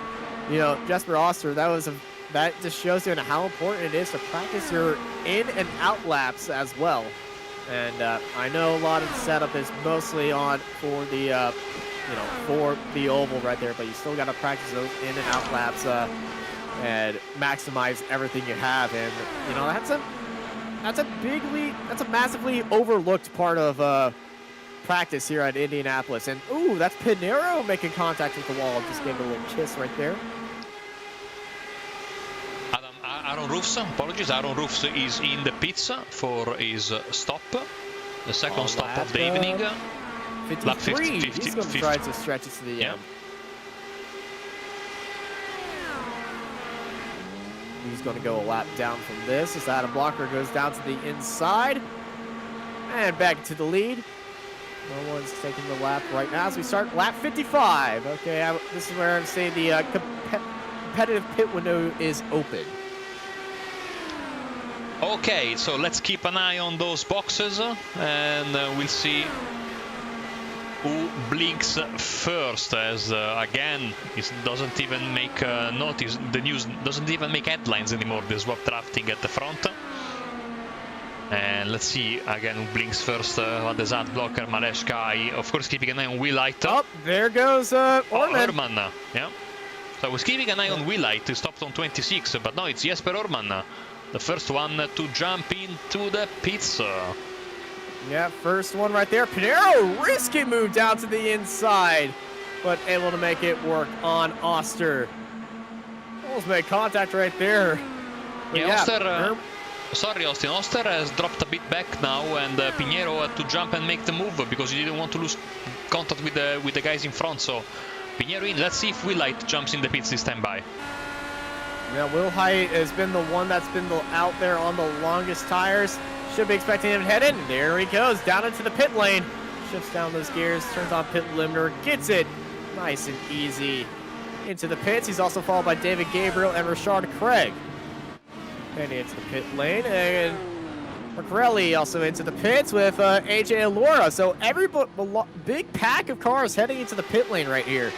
you know, Jesper Oster, that just shows you how important it is to practice your in and out laps as well. And I know a lot of the setup is mostly on for the, you know, for the oval right there, but you still got to practice those in and out laps and maximize everything you have. And you know, that's a massively overlooked part of practice here at Indianapolis. And ooh, that's Pinero making contact with the wall. Just gave it a little kiss right there. Aaron Roofs, apologies, Aaron Roofs is in the pits for his stop, the second stop of the evening. 53, lap 50, he's going to try to stretch it to the end. He's going to go a lap down from this as Adam Blocker goes down to the inside and back to the lead. No one's taking the lap right now as we start lap 55. Okay, this is where I'm saying the competitive pit window is open. Okay, so let's keep an eye on those boxes and we'll see who blinks first, as again, it doesn't even make notice. The news doesn't even make headlines anymore. There's swap drafting at the front. And let's see again who blinks first. Vanderzant, Blocker, Maleshka, of course keeping an eye on Willite. Oh, there goes Orman. Herman, yeah. So I was keeping an eye on Willite, who stopped on 26, but now it's Jesper Orman, the first one to jump into the pits. Yeah, first one right there. Pinero, risky move down to the inside, but able to make it work on Oster. Almost made contact right there. But yeah, Oster, sorry Austin, Oster has dropped a bit back now, and Pinero had to jump and make the move because he didn't want to lose contact with the guys in front. So Pinero in. Let's see if Willite jumps in the pits this time by. Yeah, Wilhite has been the one that's been out there on the longest tires. Should be expecting him to head in. There he goes, down into the pit lane. Shifts down those gears, turns on pit limiter, gets it nice and easy into the pits. He's also followed by David Gabriel and Richard Craig. Heading into the pit lane, and Marcarelli also into the pits with AJ Alora. So big pack of cars heading into the pit lane right here.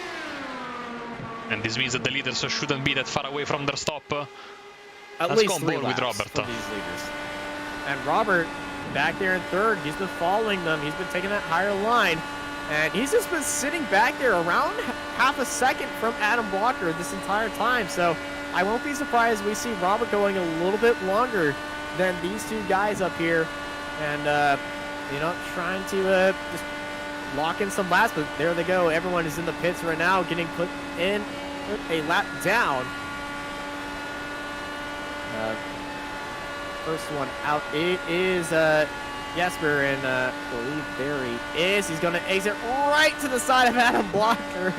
And this means that the leaders shouldn't be that far away from their stop. At Let's least go on board with Robert. For these leaders. And Robert back there in third. He's been following them. He's been taking that higher line. And he's just been sitting back there around half a second from Adam Blocker this entire time. So I won't be surprised we see Robert going a little bit longer than these two guys up here. And, you know, trying to just lock in some laps. But there they go. Everyone is in the pits right now getting put in a lap down. First one out, it is Jesper, and I believe there he is. He's going to exit right to the side of Adam Blocker.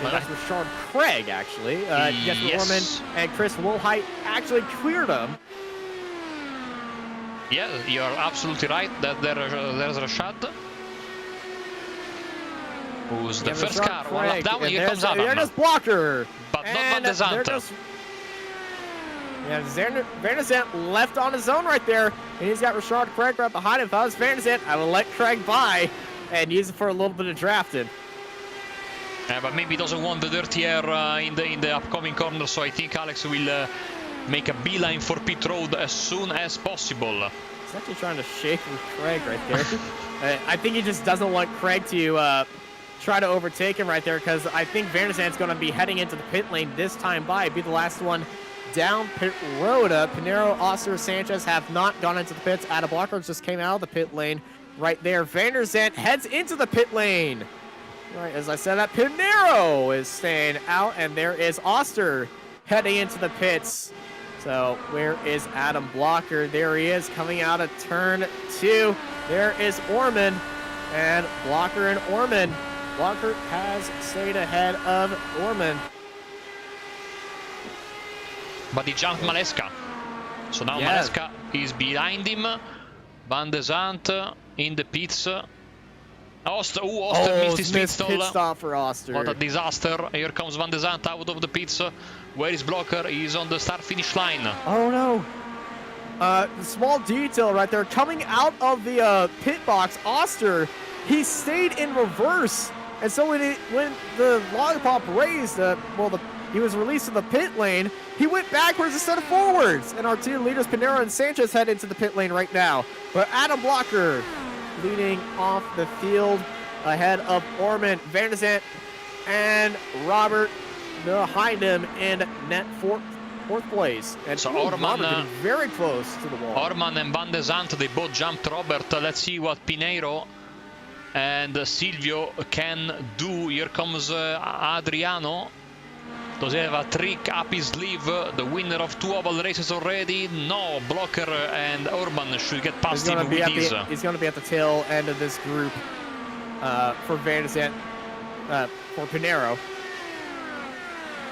actually. That's Richard Craig, actually. Jesper Orman and Chris Wilhite actually cleared him. Yeah, you're absolutely right. There's Rashad. Who's the first car? One lap down, here comes Adam. There's Blocker. But not Van de Zandt. Yeah, Van de Zandt left on his own right there. And he's got Richard Craig right behind him. If I was Van de Zandt, I would let Craig by and use it for a little bit of drafting. Yeah, but maybe he doesn't want the dirty air in the upcoming corner, so I think Alex will make a beeline for pit road as soon as possible. He's actually trying to shake Craig right there. I think he just doesn't want Craig to try to overtake him right there, because I think Van de Zandt's going to be heading into the pit lane this time by. Be the last one down pit road. Pinero, Oster, Sanchez have not gone into the pits. Adam Blocker just came out of the pit lane right there. Van de Zandt heads into the pit lane. Right, as I said, that Pinero is staying out, and there is Oster heading into the pits. So where is Adam Blocker? There he is coming out of turn 2. There is Orman, and Blocker and Orman. Blocker has stayed ahead of Orman. But he jumped Maleska. So now Maleska is behind him. Van de Zandt in the pits. Oster missed his pit stop for Oster. What a disaster. Here comes Van de Zandt out of the pits. Where is Blocker? He's on the start-finish line. Oh no. Small detail right there. Coming out of the pit box, Oster, he stayed in reverse. And so when the lollipop raised, he was released to the pit lane, he went backwards instead of forwards. And our two leaders, Pinero and Sanchez, head into the pit lane right now. But Adam Blocker leading off the field ahead of Orman, Van de Zandt, and Robert behind him in net fourth place. And so Orman getting very close to the wall. Orman and Van de Zandt, they both jumped Robert. Let's see what Pinero and Silvio can do. Here comes Adriano. Does he have a trick up his sleeve? The winner of 2 oval races already? No, Blocker and Orman should get past him with ease. He's going to be at the tail end of this group for Van de Zandt, for Pinero.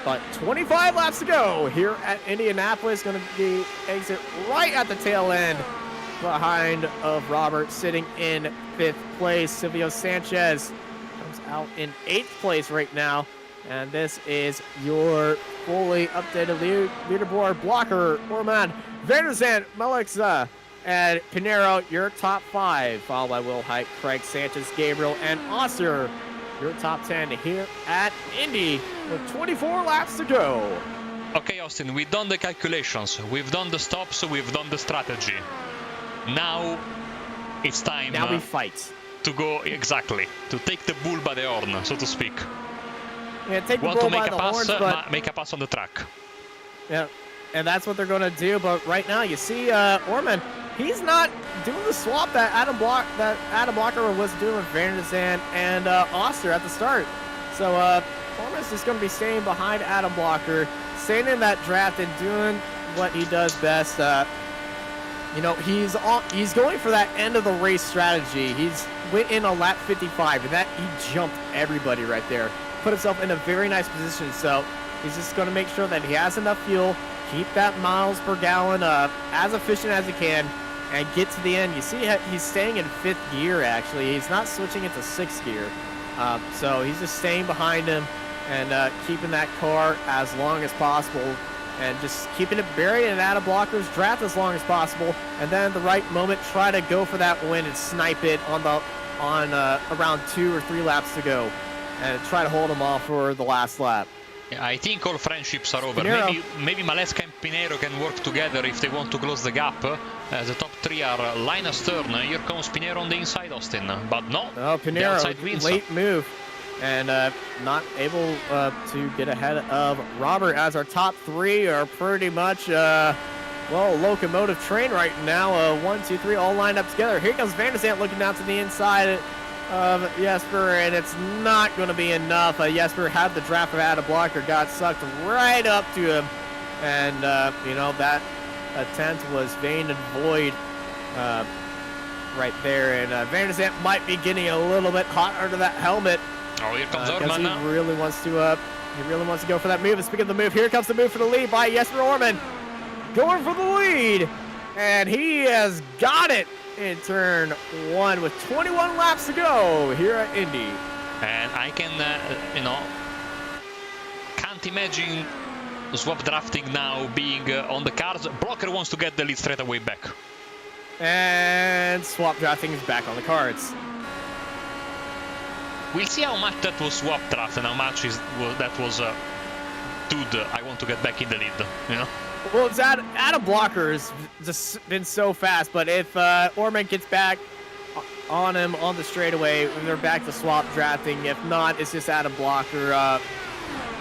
But 25 laps to go here at Indianapolis. Going to be exit right at the tail end behind of Robert, sitting in 5th place. Silvio Sanchez comes out in 8th place right now. And this is your fully updated leaderboard. Blocker, Orman, Van de Zandt, Malexa, and Pinero, your top 5. Followed by Wilhite, Craig, Sanchez, Gabriel, and Oster, your top 10 here at Indy with 24 laps to go. Okay, Austin, we've done the calculations. We've done the stops. We've done the strategy. Now it's time. Now we fight. To go, exactly. To take the bull by the horn, so to speak. Yeah, take the bull by the horns, but make a pass on the track. Yeah, and that's what they're going to do. But right now, you see Orman, he's not doing the swap that Adam Blocker was doing with Van de Zandt and Oster at the start. So Orman's just going to be staying behind Adam Blocker, staying in that draft and doing what he does best. You know, he's going for that end of the race strategy. He's went in on lap 55, and that he jumped everybody right there. Put himself in a very nice position, so he's just going to make sure that he has enough fuel, keep that miles per gallon as efficient as he can, and get to the end. You see he's staying in 5th gear, actually. He's not switching into 6th gear. So he's just staying behind him and keeping that car as long as possible and just keeping it buried in Adam Blocker's draft as long as possible, and then at the right moment try to go for that win and snipe it on around 2 or 3 laps to go, and try to hold him off for the last lap. Yeah, I think all friendships are over. Maybe Maleska and Pinero can work together if they want to close the gap. The top 3 are line astern. Here comes Pinero on the inside, Austin. But no, Pinero, late move. And not able to get ahead of Robert, as our top 3 are pretty much, locomotive train right now. 1, 2, 3, all lined up together. Here comes Van de Zandt looking down to the inside of Jesper, and it's not going to be enough. Jesper had the draft of Adam Blocker, got sucked right up to him, and that attempt was vain and void right there. And Van de Zandt might be getting a little bit hot under that helmet Oh, here comes Because Orman. he really wants to go for that move. And speaking of the move, here comes the move for the lead by Jesper Orman. Going for the lead. And he has got it in turn 1 with 21 laps to go here at Indy. And I can, can't imagine swap drafting now being on the cars. Blocker wants to get the lead straight away back. And swap drafting is back on the cards. We'll see how much that was swap draft and how much that was, dude, I want to get back in the lead, you know? Well, it's Adam Blocker has just been so fast, but if Orman gets back on him on the straightaway, they're back to swap drafting. If not, it's just Adam Blocker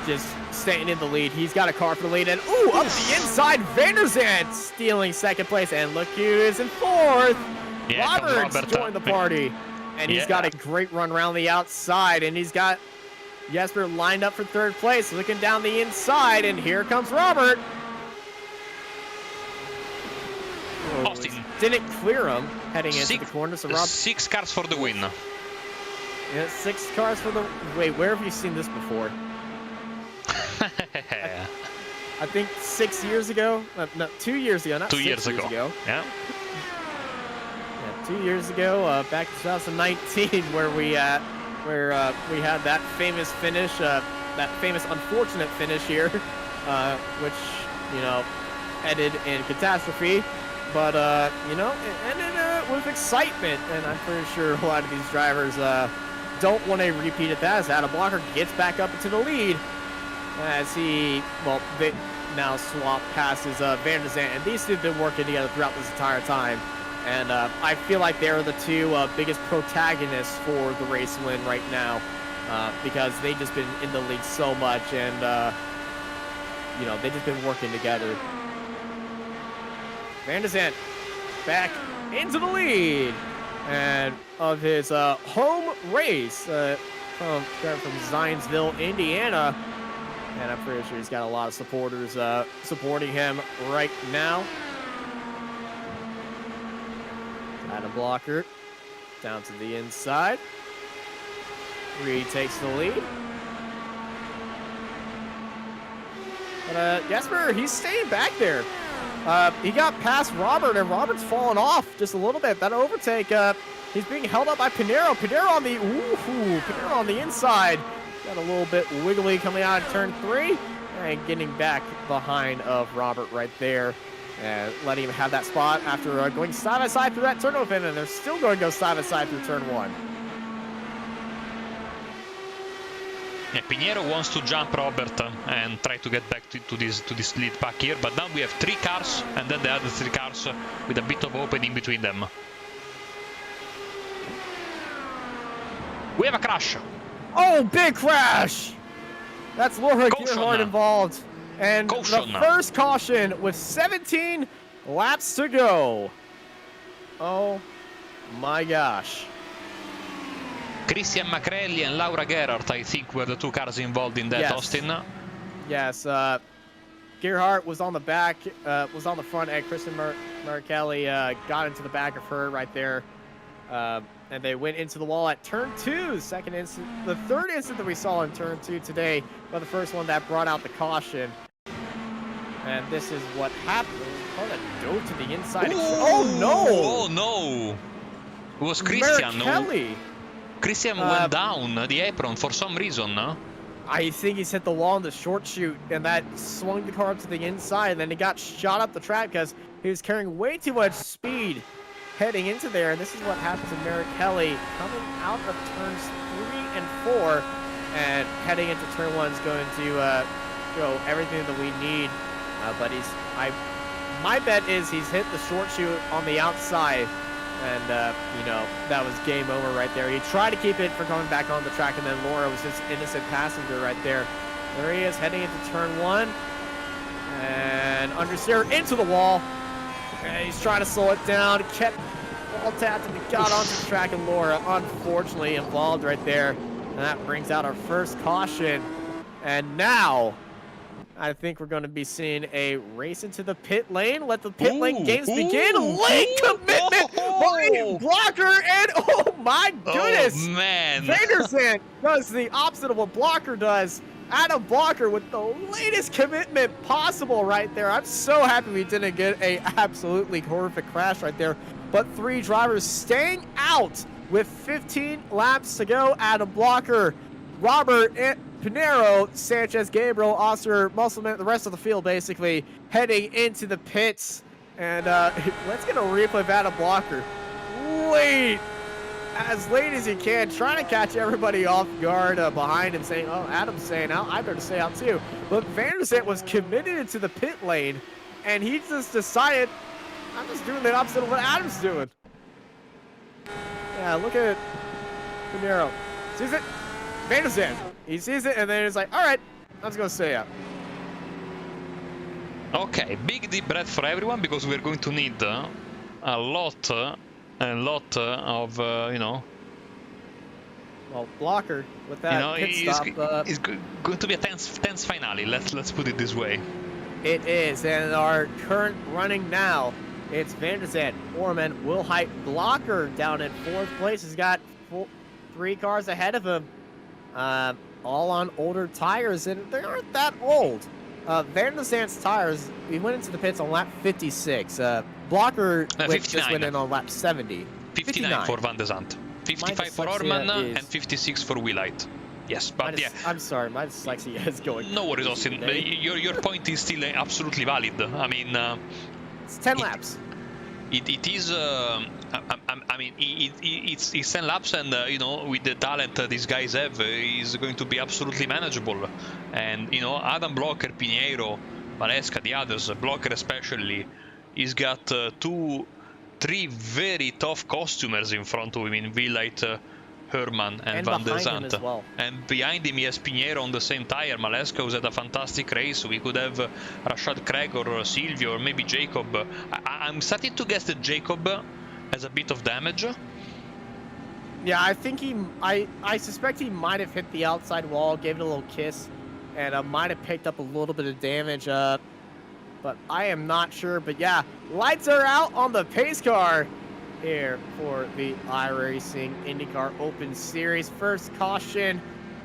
just staying in the lead. He's got a car for the lead, and ooh, up the inside, Van der Zandt stealing second place, and look who is in fourth. Yeah, Roberts joined the party, and he's got a great run around the outside, and he's got Jesper lined up for third place, looking down the inside, and here comes Robert. Austin didn't clear him heading into the corner, so Rob. 6 cars for the win. Yeah, 6 cars for the. Wait, where have you seen this before? I think 6 years ago. No, 2 years ago, not 2 6 years ago. Yeah. 2 years ago, back in 2019, where we had that famous finish, that famous unfortunate finish here, which ended in catastrophe. But, it ended with excitement, and I'm pretty sure a lot of these drivers don't want a repeat of that, as Adam Blocker gets back up into the lead as they now swap passes Van der Zandt, and these two have been working together throughout this entire time. And I feel like they're the two biggest protagonists for the race win right now, because they've just been in the lead so much, and, they've just been working together. Van der Zandt back into the lead, and of his home race from Zionsville, Indiana, and I'm pretty sure he's got a lot of supporters supporting him right now. Adam Blocker down to the inside. Reed takes the lead. But Jesper, he's staying back there. He got past Robert, and Robert's fallen off just a little bit. That overtake, he's being held up by Pinero. Pinero on the inside. Got a little bit wiggly coming out of turn 3, and getting back behind of Robert right there, and letting him have that spot after going side by side through that turn open, and they're still going to go side by side through turn 1. Yeah, Pinheiro wants to jump Robert and try to get back to this lead pack here, but now we have 3 cars, and then the other 3 cars with a bit of opening between them. We have a crash. Oh, big crash! That's Laura Gearhart involved. And the first caution with 17 laps to go. Oh my gosh. Christian Macrelli and Laura Gerhardt, I think, were the 2 cars involved in that, yes. Austin. Yes, Gerhardt was on the back, was on the front, and Christian Macrelli got into the back of her right there. And they went into the wall at turn 2, the third incident that we saw in turn 2 today, but the first one that brought out the caution. And this is what happened. Oh, that dove to the inside. Ooh, oh no! Oh no! It was Christian. Kelly. Christian went down the apron for some reason, no? I think he's hit the wall in the short shoot, and that swung the car up to the inside, and then he got shot up the track because he was carrying way too much speed heading into there, and this is what happens to Merrick Kelly coming out of turns 3 and 4, and heading into turn 1 is going to go everything that we need. But my bet is he's hit the short shoot on the outside, and that was game over right there. He tried to keep it from coming back on the track, and then Laura was just innocent passenger right there. There he is heading into turn 1, and understeer into the wall. And he's trying to slow it down, kept ball tapped, and he got onto the track, and Laura unfortunately involved right there. And that brings out our first caution. And now I think we're going to be seeing a race into the pit lane. Let the pit lane games begin. Late commitment by Blocker, and oh my goodness. Oh, man. Vanderzand does the opposite of what Blocker does. Adam Blocker with the latest commitment possible right there. I'm so happy we didn't get a absolutely horrific crash right there. But 3 drivers staying out with 15 laps to go. Adam Blocker, Robert Pinero, Sanchez, Gabriel, Oster, Musselman, the rest of the field basically heading into the pits. And let's get a replay of Adam Blocker. As late as he can, trying to catch everybody off guard behind him, saying, oh, Adam's staying out, I better stay out too. But Vanderzand was committed into the pit lane, and he just decided, I'm just doing the opposite of what Adam's doing. Yeah, look at Pinero. Sees it? Vanderzand. He sees it, and then he's like, all right, I'm just going to stay out. Okay, big deep breath for everyone, because we're going to need a lot of, you know... Well, Blocker, with that pit stop... it's going to be a tense finale, let's put it this way. It is, and our current running now, it's Vanderzand, Orman, Wilhite, Blocker down in 4th place. He's got 3 cars ahead of him, all on older tires, and they aren't that old. Vanderzand's tires, he went into the pits on lap 56. Blocker just went in on lap 70. 59 for Vanderzand. 55 for Orman, and 56 for Wilhite. Yes, but yeah. I'm sorry, my dyslexia is going. No worries, Austin. Your point is still absolutely valid. I mean, it's 10 laps. It is. I mean, it's 10 laps, and you know, with the talent these guys have, is going to be absolutely manageable. And you know, Adam, Blocker, Pinheiro, Valesca, the others, Blocker especially, he's got 2-3 very tough costumers in front of him in Wilhite, Herman, and Vanderzand. Well. And behind him he has Pinheiro on the same tire. Maleska, who's had a fantastic race. We could have Rashad Craig or Silvio or maybe Jacob. I'm starting to guess that Jacob has a bit of damage. Yeah, I think I suspect he might have hit the outside wall, gave it a little kiss, and might have picked up a little bit of damage. But I am not sure. But yeah, lights are out on the pace car here for the iRacing IndyCar Open Series. First caution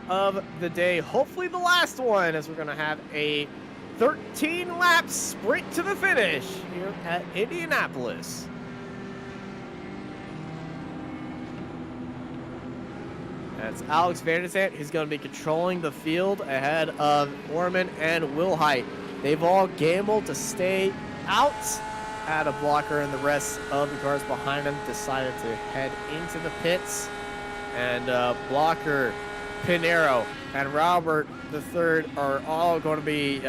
of the day, hopefully the last one, as we're going to have a 13-lap sprint to the finish here at Indianapolis. That's Alex Vanderzand, who's going to be controlling the field ahead of Orman and Wilhite. They've all gambled to stay out. Adam Blocker and the rest of the cars behind him decided to head into the pits. And Blocker, Pinheiro, and Robert III are all going to be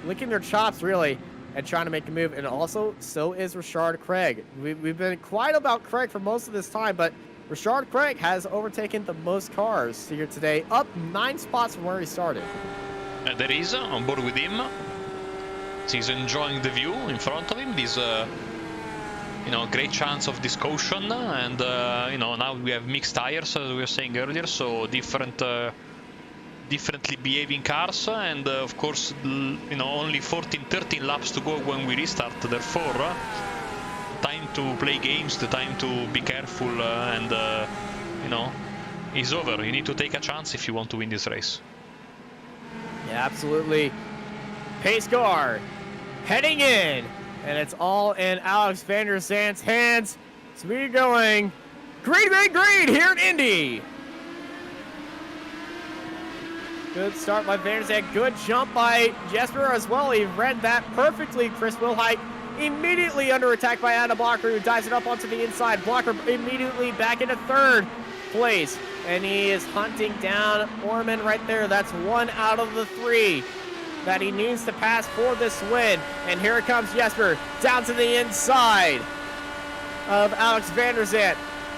licking their chops, really, and trying to make a move. And also, so is Rashad Craig. We've been quiet about Craig for most of this time, but Rashad Craig has overtaken the most cars here today, up 9 spots from where he started. There is on board with him. He's enjoying the view in front of him. This, you know, great chance of this caution, and you know, now we have mixed tires, as we were saying earlier, so differently behaving cars, and of course, you know, only 13 laps to go when we restart. Therefore, time to play games, the time to be careful, and you know, it's over. You need to take a chance if you want to win this race. Yeah, absolutely. Pace car heading in, and it's all in Alex Vanderzand's hands. So we're going green here at Indy. Good start by Vanderzand. Good jump by Jesper as well. He read that perfectly. Chris Wilhite immediately under attack by Adam Blocker, who dives it up onto the inside. Blocker immediately back into 3rd place, and he is hunting down Orman right there. That's 1 out of the 3 that he needs to pass for this win. And here it comes Jesper down to the inside of Alex Vanderzand.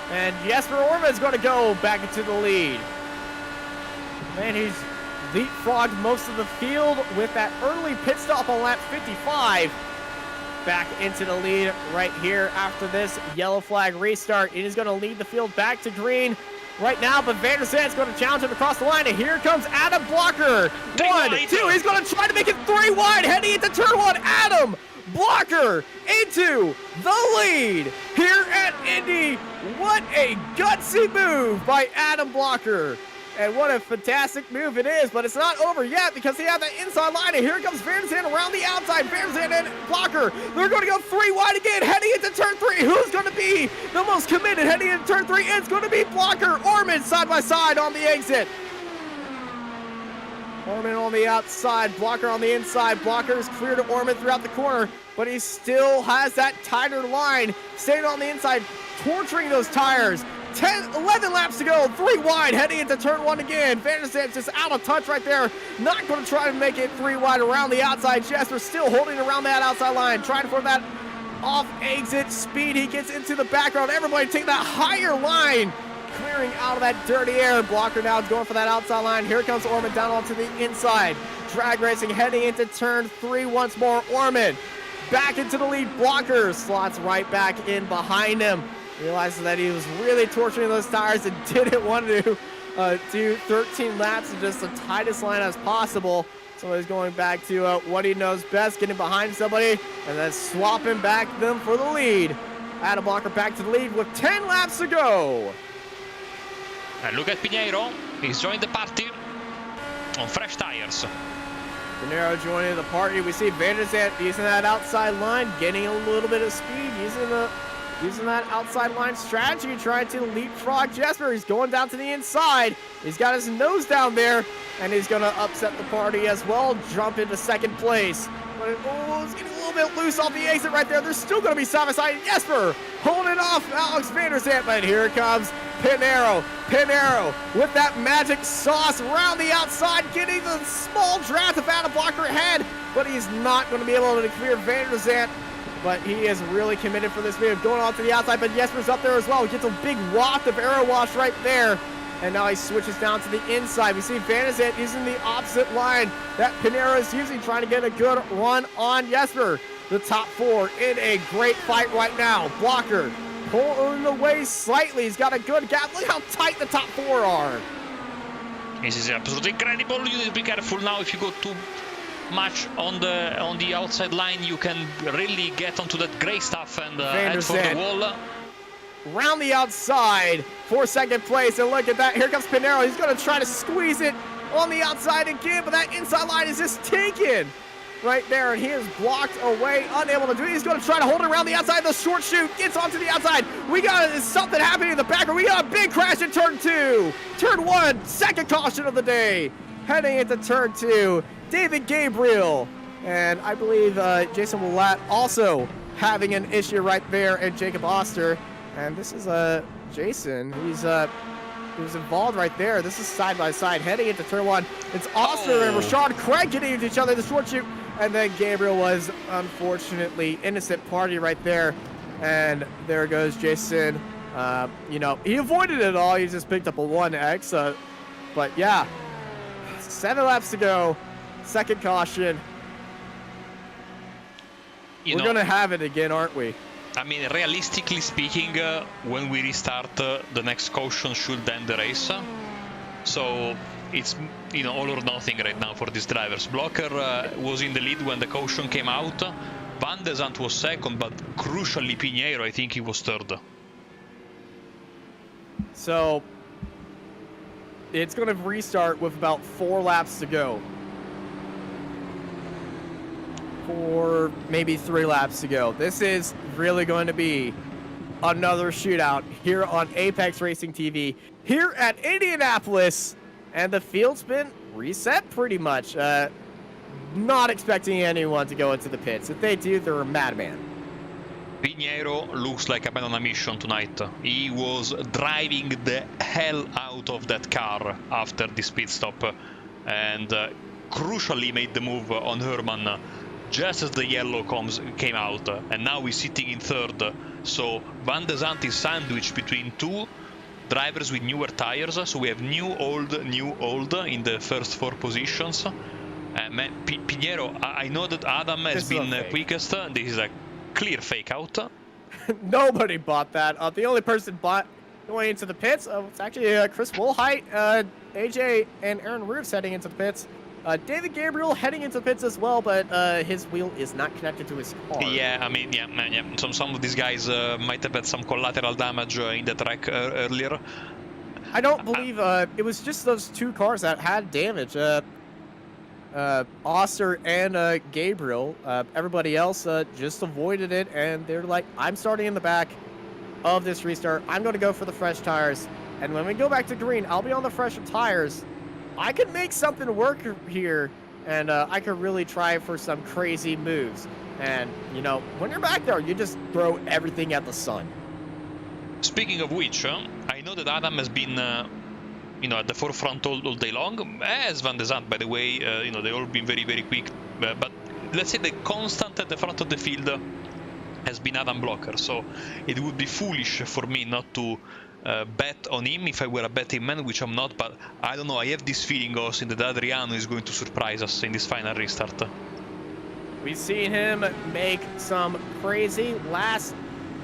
And Jesper Orman is going to go back into the lead. Man, he's leapfrogged most of the field with that early pit stop on lap 55. Back into the lead right here after this yellow flag restart. It is going to lead the field back to green. right now, but Van der Zandt's going to challenge him across the line, and here comes Adam Blocker. 1, 2, he's going to try to make it 3 wide, heading into turn 1. Adam Blocker into the lead here at Indy. What a gutsy move by Adam Blocker. And what a fantastic move it is, but it's not over yet because he had that inside line, and here comes Van der Zandt around the outside. Van der Zandt and Blocker, they're going to go 3 wide again, heading into turn 3. Who's going to be the most committed heading into turn 3? It's going to be Blocker. Orman side by side on the exit. Orman on the outside, Blocker on the inside. Blocker is clear to Orman throughout the corner, but he still has that tighter line, staying on the inside, torturing those tires. 11 laps to go, 3 wide, heading into turn 1 again. Van der Zandt just out of touch right there. Not going to try to make it 3 wide around the outside. Jesper still holding around that outside line, trying for that off exit speed. He gets into the background. Everybody take that higher line, clearing out of that dirty air. Blocker now is going for that outside line. Here comes Orman down onto the inside. Drag racing heading into turn 3 once more. Orman back into the lead. Blocker slots right back in behind him. Realizes that he was really torturing those tires and didn't want to do 13 laps of just the tightest line as possible. So he's going back to what he knows best, getting behind somebody and then swapping back them for the lead. Adam Blocker back to the lead with 10 laps to go. And look at Pinheiro. He's joined the party on fresh tires. Pinheiro joining the party. We see Van der Zandt using that outside line, getting a little bit of speed, using that outside line strategy, trying to leapfrog Jesper. He's going down to the inside. He's got his nose down there, and he's going to upset the party as well, jump into second place. But it's getting a little bit loose off the exit right there. They're still going to be side by side. Jesper holding off Alex Van der Zandt, but here comes Pinheiro. Pinheiro with that magic sauce around the outside, getting the small draft of Adam Blocker ahead, but he's not going to be able to clear Van der Zandt. But he is really committed for this move, going on to the outside, but Jesper's up there as well. He gets a big waft of aero wash right there, and now he switches down to the inside. We see Van der Zandt using the opposite line that Pinheiro is using, trying to get a good run on Jesper. The top 4 in a great fight right now. Blocker pulling away slightly. He's got a good gap. Look how tight the top 4 are. This is absolutely incredible. You need to be careful now. If you go too much on the outside line, you can really get onto that gray stuff and head for the wall. Round the outside for second place, and look at that. Here comes Pinheiro. He's going to try to squeeze it on the outside again, but that inside line is just taken right there, and he is blocked away, unable to do it. He's going to try to hold it around the outside. The short shoot gets onto the outside. We got something happening in the background. We got a big crash in turn 2. Turn 1, second caution of the day. Heading into turn 2, David Gabriel, and I believe Jason Willett also having an issue right there, and Jacob Oster. And this is Jason. He was involved right there. This is side by side heading into turn 1. It's Oster and Rashad Craig getting into each other, the short shoot, and then Gabriel was unfortunately innocent party right there. And there goes Jason. He avoided it all. He just picked up a 1X. But yeah, 7 laps to go. Second caution. We're going to have it again, aren't we? I mean, realistically speaking, when we restart, the next caution should end the race. So it's all or nothing right now for these drivers. Blocker was in the lead when the caution came out. Van der Zandt was second, but crucially Pinheiro, I think he was third. So it's going to restart with about 4 laps to go. 4, maybe 3 laps to go. This is really going to be another shootout here on Apex Racing TV here at Indianapolis, and the field's been reset pretty much. Not expecting anyone to go into the pits. If they do, they're a madman. Pinheiro looks like a man on a mission tonight. He was driving the hell out of that car after this pit stop, and crucially made the move on Herman just as the yellow came out, and now he's sitting in third. So Van der Zandt is sandwiched between 2 drivers with newer tires. So we have new, old in the first 4 positions. Pinheiro, I know that Adam has been quickest. This is a clear fake out. Nobody bought that. The only person going into the pits. It's actually Chris Woolheit, AJ, and Aaron Roofs heading into the pits. David Gabriel heading into the pits as well, but his wheel is not connected to his car. Yeah, I mean, yeah. Some of these guys might have had some collateral damage in the track earlier. I don't believe it was just those two cars that had damage. Oster and Gabriel. Everybody else just avoided it, and they're like, I'm starting in the back of this restart. I'm going to go for the fresh tires. And when we go back to green, I'll be on the fresher tires. I could make something work here, and I could really try for some crazy moves. And, you know, when you're back there, you just throw everything at the sun. Speaking of which, I know that Adam has been, you know, at the forefront all day long, as Van de Zandt, by the way. You know, they've all been very, very quick. But let's say the constant at the front of the field has been Adam Blocker. So it would be foolish for me not to bet on him if I were a betting man, which I'm not. But I don't know, I have this feeling, Austin, that Adriano is going to surprise us in this final restart. We've seen him make some crazy last.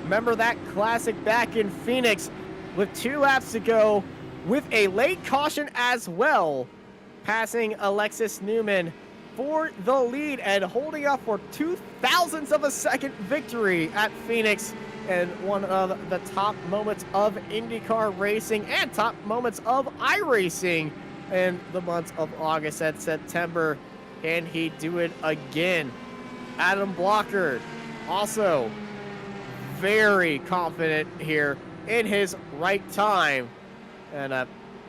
Remember that classic back in Phoenix with 2 laps to go with a late caution as well, passing Alexis Newman for the lead and holding up for 0.02 of a second victory at Phoenix, and one of the top moments of IndyCar racing and top moments of iRacing in the months of August and September. Can he do it again? Adam Blocker also very confident here in his right time and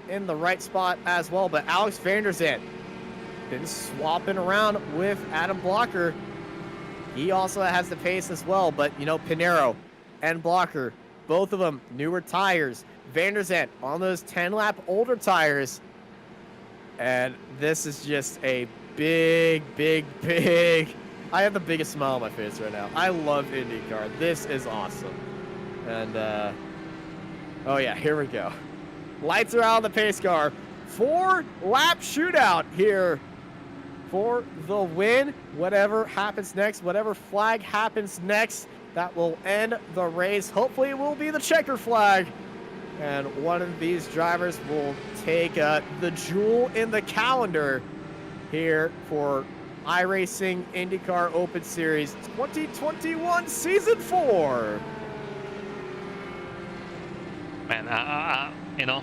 in the right spot as well. But Alex van der Zandt been swapping around with Adam Blocker. He also has the pace as well, but you know, Pinero and Blocker, both of them newer tires. Van der Zandt on those 10-lap older tires. And this is just a big I have the biggest smile on my face right now. I love IndyCar. This is awesome. And, oh yeah, here we go. Lights are out on the pace car. 4-lap shootout here for the win. Whatever happens next, whatever flag happens next, that will end the race. Hopefully it will be the checker flag. And one of these drivers will take the jewel in the calendar here for iRacing IndyCar Open Series 2021 Season 4. Man, you know,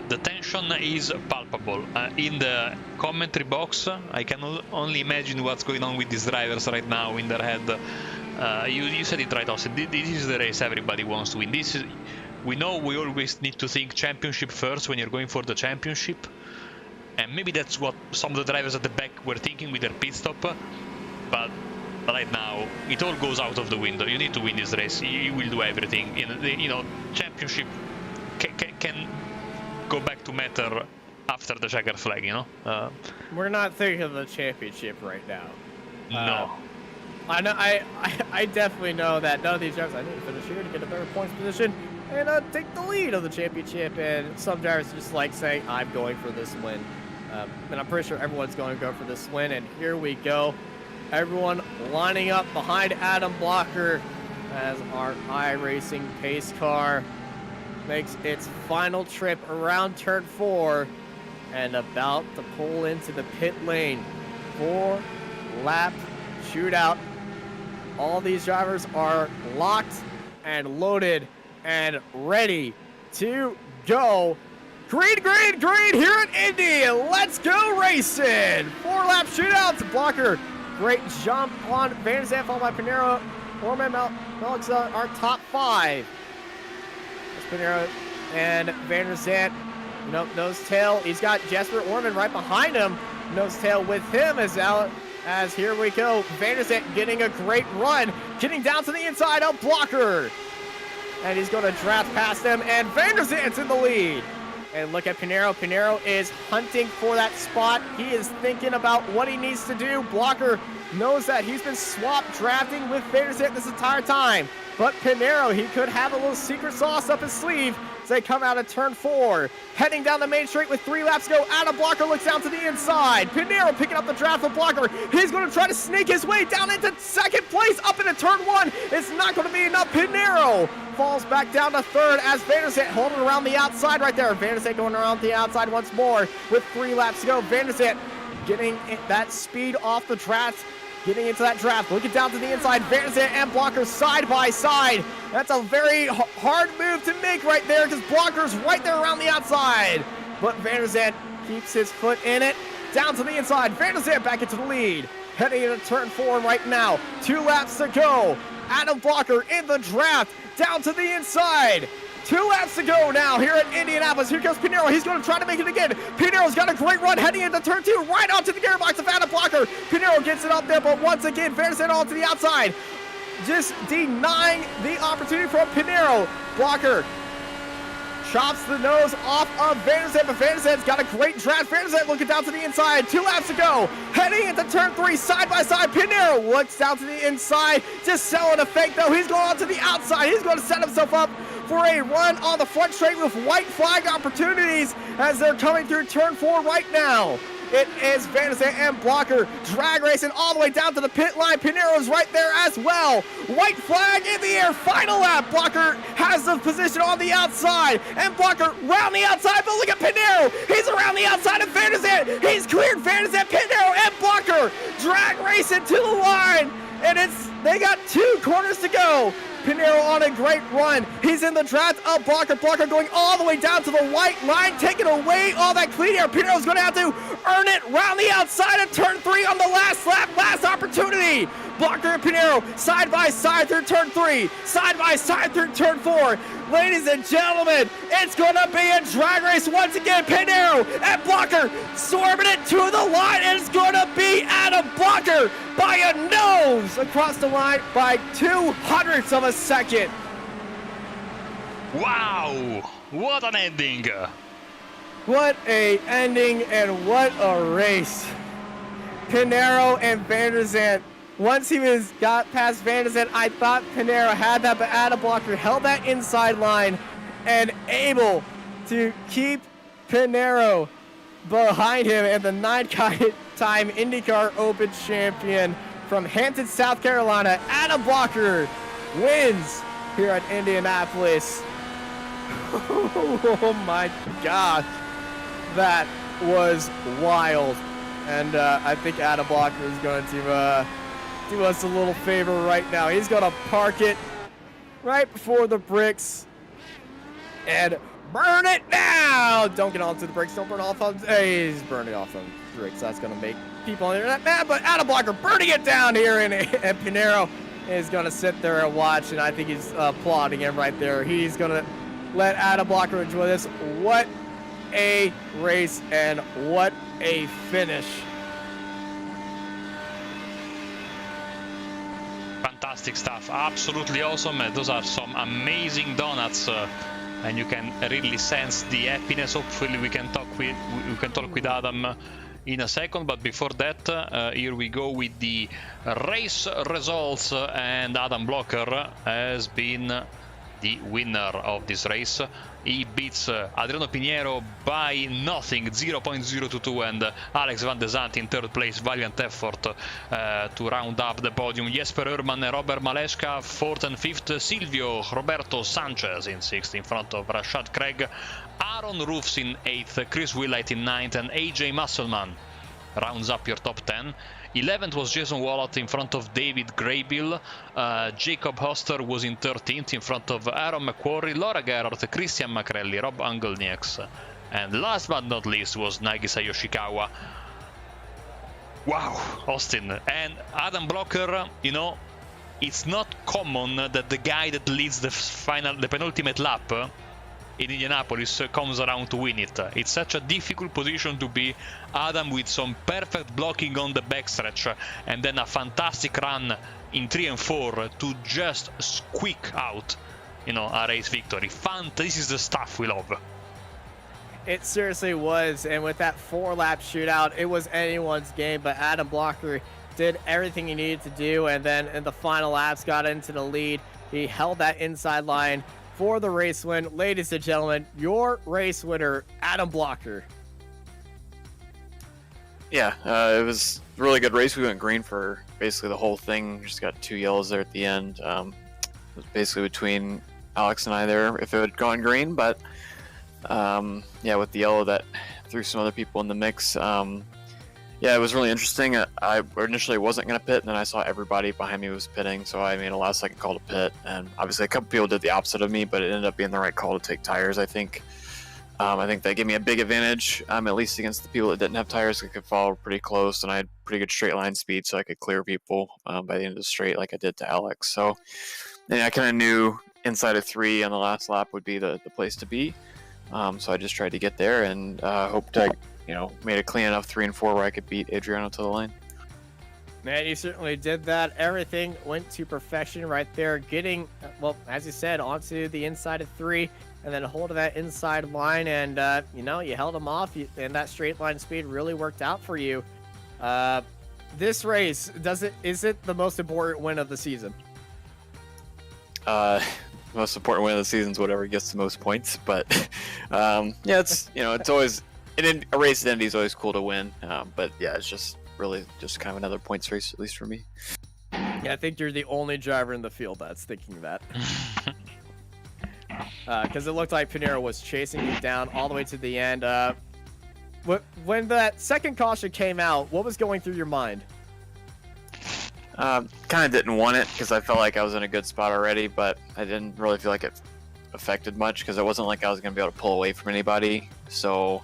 the tension is palpable. In the commentary box, I can only imagine what's going on with these drivers right now in their head. You said it right, Austin. This is the race everybody wants to win. We know we always need to think championship first when you're going for the championship. And maybe that's what some of the drivers at the back were thinking with their pit stop. But right now, it all goes out of the window. You need to win this race. You will do everything. You know, championship can go back to matter after the checker flag, you know? We're not thinking of the championship right now. No. I know. I definitely know that none of these drivers, I need to finish here to get a better points position and take the lead of the championship. And some drivers just like saying, I'm going for this win. And I'm pretty sure everyone's going to go for this win. And here we go. Everyone lining up behind Adam Blocker as our iRacing pace car makes its final trip around turn 4 and about to pull into the pit lane. 4-lap shootout. All these drivers are locked and loaded and ready to go. Green here at Indy. Let's go racing. 4-lap shootout to Blocker. Great jump on Van der Zandt, followed by Pinero. Orman Melixa, our top 5. That's Pinero and Van der Zandt. You know, nose tail. He's got Jesper Orman right behind him. Nose tail with him as here we go. Van der Zandt getting a great run, getting down to the inside of Blocker. And he's going to draft past him, and Van der Zandt's in the lead. And look at Pinero. Pinero is hunting for that spot. He is thinking about what he needs to do. Blocker knows that he's been swap drafting with Van der Zandt this entire time. but Pinero, he could have a little secret sauce up his sleeve as they come out of turn 4. Heading down the main straight with 3 laps to go. Adam Blocker looks down to the inside. Pinero picking up the draft of Blocker. He's going to try to sneak his way down into second place up into turn 1. It's not going to be enough. Pinero falls back down to third as Vanderzant holding around the outside right there. Vanderzant going around the outside once more with 3 laps to go. Vanderzant getting that speed off the draft. Getting into that draft, looking down to the inside, Vanderzant and Blocker side by side. That's a very hard move to make right there because Blocker's right there around the outside. But Vanderzant keeps his foot in it. Down to the inside, Vanderzant back into the lead. Heading into turn 4 right now. 2 laps to go. Adam Blocker in the draft, down to the inside. 2 laps to go now here at Indianapolis. Here comes Pinero. He's going to try to make it again. Pinero's got a great run heading into turn 2, right onto the gearbox of Adam Blocker. Pinero gets it up there, but once again, Vanderzant onto the outside. Just denying the opportunity for Pinero. Blocker chops the nose off of Vanderzant, but Vanderzant's got a great draft. Vanderzant looking down to the inside. 2 laps to go. Heading into turn 3, side by side. Pinero looks down to the inside. Just selling a fake, though. He's going on to the outside. He's going to set himself up for a run on the front straight with white flag opportunities as they're coming through turn 4 right now. It is Vanderzant and Blocker drag racing all the way down to the pit line. Pinero's right there as well. White flag in the air. Final lap. Blocker has the position on the outside. And Blocker round the outside. But look at Pinero. He's around the outside of Vanderzant. He's cleared Vanderzant, Pinero, and Blocker drag racing to the line. And they got 2 corners to go. Pinero on a great run. He's in the draft of Blocker. Blocker going all the way down to the white line, taking away all that clean air. Pinero's going to have to earn it round the outside of turn 3 on the last lap. Last opportunity. Blocker and Pinero side by side through turn 3, side by side through turn 4. Ladies and gentlemen, it's going to be a drag race once again. Pinero and Blocker swerving it to the line, and it's going to be Adam Blocker by a nose across the line by 0.02 of a second. Wow, what an ending. What a ending and what a race. Pinero and Vanderzant. Once he got past Vanderzant, I thought Pinero had that, but Adam Blocker held that inside line and able to keep Pinero behind him, and the 9-time IndyCar Open champion from Hampton, South Carolina, Adam Blocker, wins here at Indianapolis. Oh my gosh, that was wild. And I think Adam Blocker is going to do us a little favor right now. He's going to park it right before the bricks and burn it down. Don't get onto the bricks. Don't burn off on. Hey, he's burning off on the bricks. That's going to make people on the internet mad. But Adam Blocker burning it down here, and Pinero is going to sit there and watch. And I think he's applauding him right there. He's going to let Adam Blocker enjoy this. What a race and what a finish. Fantastic stuff, absolutely awesome. Those are some amazing donuts, and you can really sense the happiness. Hopefully we can talk with Adam in a second, but before that, here we go with the race results, and Adam Blocker has been the winner of this race. He beats Adriano Pinero by nothing, 0.022, and Alex Van de Zandt in 3rd place. Valiant effort to round up the podium. Jesper Urman and Robert Maleska 4th and 5th. Silvio Roberto Sanchez in 6th in front of Rashad Craig. Aaron Roofs in 8th. Chris Willite in 9th, and AJ Musselman rounds up your top 10. 11th was Jason Wallach in front of David Graybill. Jacob Hoster was in 13th in front of Aaron McQuarrie, Laura Gerhardt, Christian Macrelli, Rob Angelnieks. And last but not least was Nagisa Yoshikawa. Wow, Austin. And Adam Blocker, you know, it's not common that the guy that leads the penultimate lap in Indianapolis comes around to win it. It's such a difficult position to be. Adam with some perfect blocking on the backstretch, and then a fantastic run in 3 and 4 to just squeak out, you know, a race victory. This is the stuff we love. It seriously was, and with that 4-lap shootout, it was anyone's game, but Adam Blocker did everything he needed to do, and then in the final laps got into the lead. He held that inside line for the race win. Ladies and gentlemen, your race winner, Adam Blocker. Yeah, it was a really good race. We went green for basically the whole thing. Just got 2 yellows there at the end. It was basically between Alex and I there if it had gone green, but yeah, with the yellow that threw some other people in the mix. Yeah, it was really interesting. I initially wasn't going to pit, and then I saw everybody behind me was pitting, so I made a last-second call to pit. And obviously, a couple people did the opposite of me, but it ended up being the right call to take tires, I think. I think that gave me a big advantage, at least against the people that didn't have tires. I could follow pretty close, and I had pretty good straight line speed, so I could clear people by the end of the straight like I did to Alex. So and I kind of knew inside of 3 on the last lap would be the place to be. So I just tried to get there and hoped I made a clean enough 3 and 4 where I could beat Adriano to the line. Man, you certainly did that. Everything went to perfection right there. Getting, well, as you said, onto the inside of 3 and then a hold of that inside line. And, you held them off, and that straight line speed really worked out for you. This race, is it the most important win of the season? Most important win of the season is whatever gets the most points. But, yeah, it's always... And a race at Indy is always cool to win, but yeah, it's just really just kind of another points race, at least for me. Yeah, I think you're the only driver in the field that's thinking that. Because it looked like Pinero was chasing you down all the way to the end. When that second caution came out, what was going through your mind? Kind of didn't want it because I felt like I was in a good spot already, but I didn't really feel like it affected much because it wasn't like I was going to be able to pull away from anybody, so...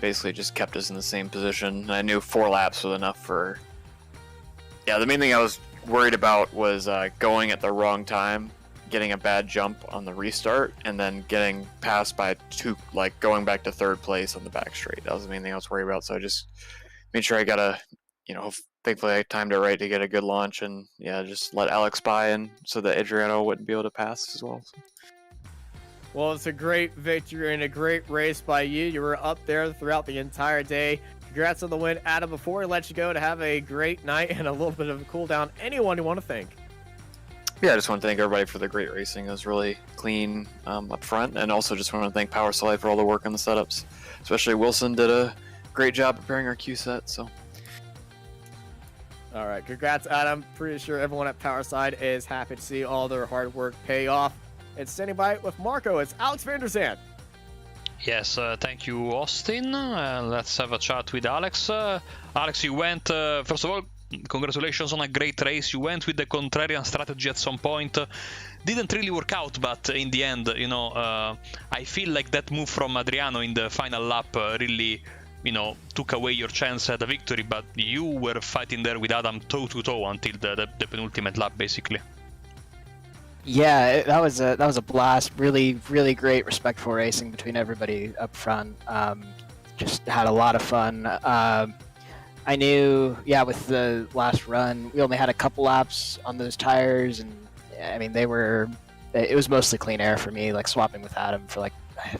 basically just kept us in the same position. And I knew 4 laps was enough for... Yeah, the main thing I was worried about was going at the wrong time, getting a bad jump on the restart, and then getting passed by 2, going back to 3rd place on the back straight. That was the main thing I was worried about. So I just made sure I got thankfully I timed it right to get a good launch, and yeah, just let Alex by, and so that Adriano wouldn't be able to pass as well. So. Well, it's a great victory and a great race by you. You were up there throughout the entire day. Congrats on the win. Adam, before we let you go, to have a great night and a little bit of a cool down, anyone you want to thank? Yeah, I just want to thank everybody for the great racing. It was really clean up front, and also just want to thank Power Slide for all the work on the setups. Especially Wilson did a great job preparing our Q set. So. All right, congrats, Adam. Pretty sure everyone at Power Slide is happy to see all their hard work pay off. It's standing by with Marco. It's Alex Vanderzand. Yes, thank you, Austin. Let's have a chat with Alex. Alex, you went, first of all, congratulations on a great race. You went with the contrarian strategy at some point. Didn't really work out, but in the end, I feel like that move from Adriano in the final lap really, took away your chance at a victory, but you were fighting there with Adam toe-to-toe until the penultimate lap, basically. Yeah, that was a blast. Really, really great, respectful racing between everybody up front. Just had a lot of fun. I knew, with the last run, we only had a couple laps on those tires, and it was mostly clean air for me, swapping with Adam for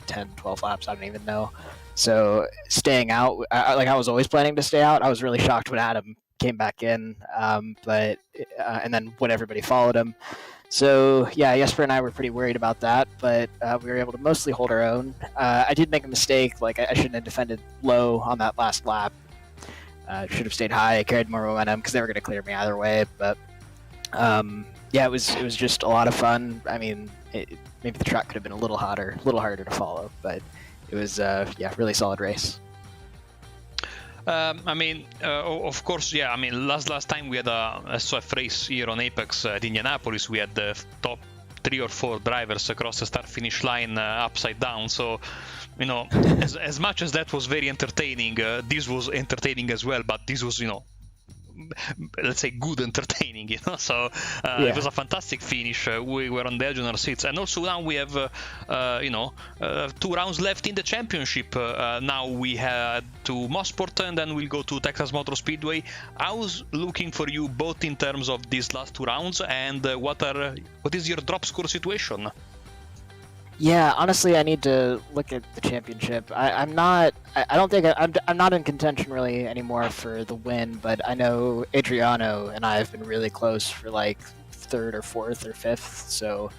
10, 12 laps, I don't even know. So staying out, I was always planning to stay out. I was really shocked when Adam came back in, and then when everybody followed him. So, yeah, Jesper and I were pretty worried about that, but we were able to mostly hold our own. I did make a mistake. I shouldn't have defended low on that last lap. Should have stayed high, carried more momentum, because they were going to clear me either way. But, it was just a lot of fun. Maybe the track could have been a little harder to follow, but it was, really solid race. Of course, last time we had a SOF race here on Apex at Indianapolis. We had the top 3 or 4 drivers across the start-finish line upside down. So, as much as that was very entertaining, this was entertaining as well. But this was, let's say, good entertaining, So it was a fantastic finish. We were on the edge on our seats, and also now we have 2 rounds left in the championship. Now we head to Mosport, and then we'll go to Texas Motor Speedway. I was looking for you both in terms of these last 2 rounds, and what is your drop score situation? Yeah, honestly, I need to look at the championship. I'm not in contention really anymore for the win, but I know Adriano and I have been really close for 3rd or 4th or 5th. So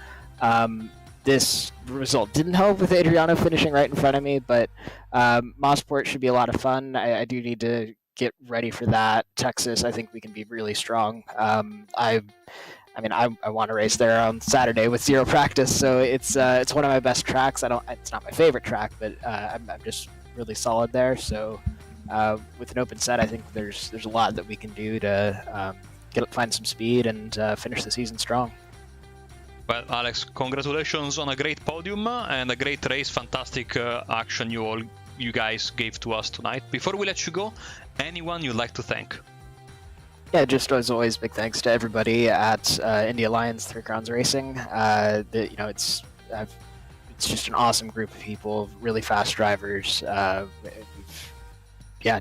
this result didn't help with Adriano finishing right in front of me, but Mosport should be a lot of fun. I do need to get ready for that. Texas, I think we can be really strong. I want to race there on Saturday with 0 practice, so it's one of my best tracks. It's not my favorite track, but I'm just really solid there. So with an open set, I think there's a lot that we can do to find some speed and finish the season strong. Well, Alex, congratulations on a great podium and a great race. Fantastic action you guys gave to us tonight. Before we let you go, anyone you'd like to thank? Yeah, just as always, big thanks to everybody at Indy Alliance 3 Crowns Racing. It's just an awesome group of people, really fast drivers.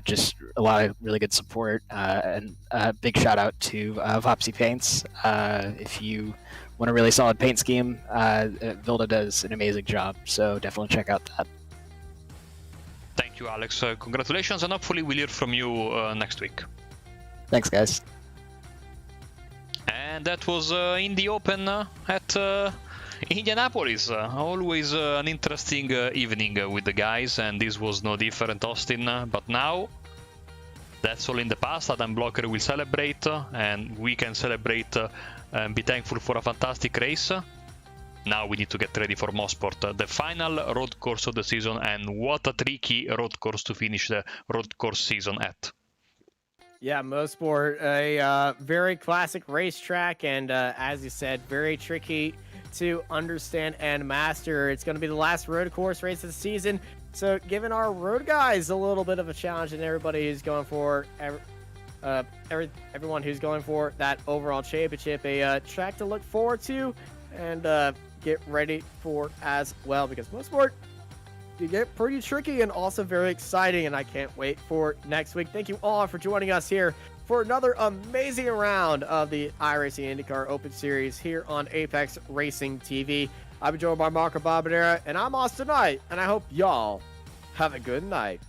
Just a lot of really good support, and a big shout out to Vopsy Paints. If you want a really solid paint scheme, Vilda does an amazing job, so definitely check out that. Thank you, Alex. Congratulations, and hopefully we'll hear from you next week. Thanks, guys. And that was Indy Open at Indianapolis. Always an interesting evening with the guys, and this was no different, Austin. But now, that's all in the past. Adam Blocker will celebrate, and we can celebrate and be thankful for a fantastic race. Now we need to get ready for Mosport, the final road course of the season, and what a tricky road course to finish the road course season at. Yeah, Mosport, a very classic racetrack, and as you said, very tricky to understand and master. It's going to be the last road course race of the season, so giving our road guys a little bit of a challenge, and everybody who's going for everyone who's going for that overall championship, a track to look forward to and get ready for as well, because Mosport can get pretty tricky and also very exciting, and I can't wait for next week. Thank you all for joining us here for another amazing round of the iRacing IndyCar Open Series here on Apex Racing TV. I've been joined by Marco Barbadera, and I'm Austin Knight, and I hope y'all have a good night.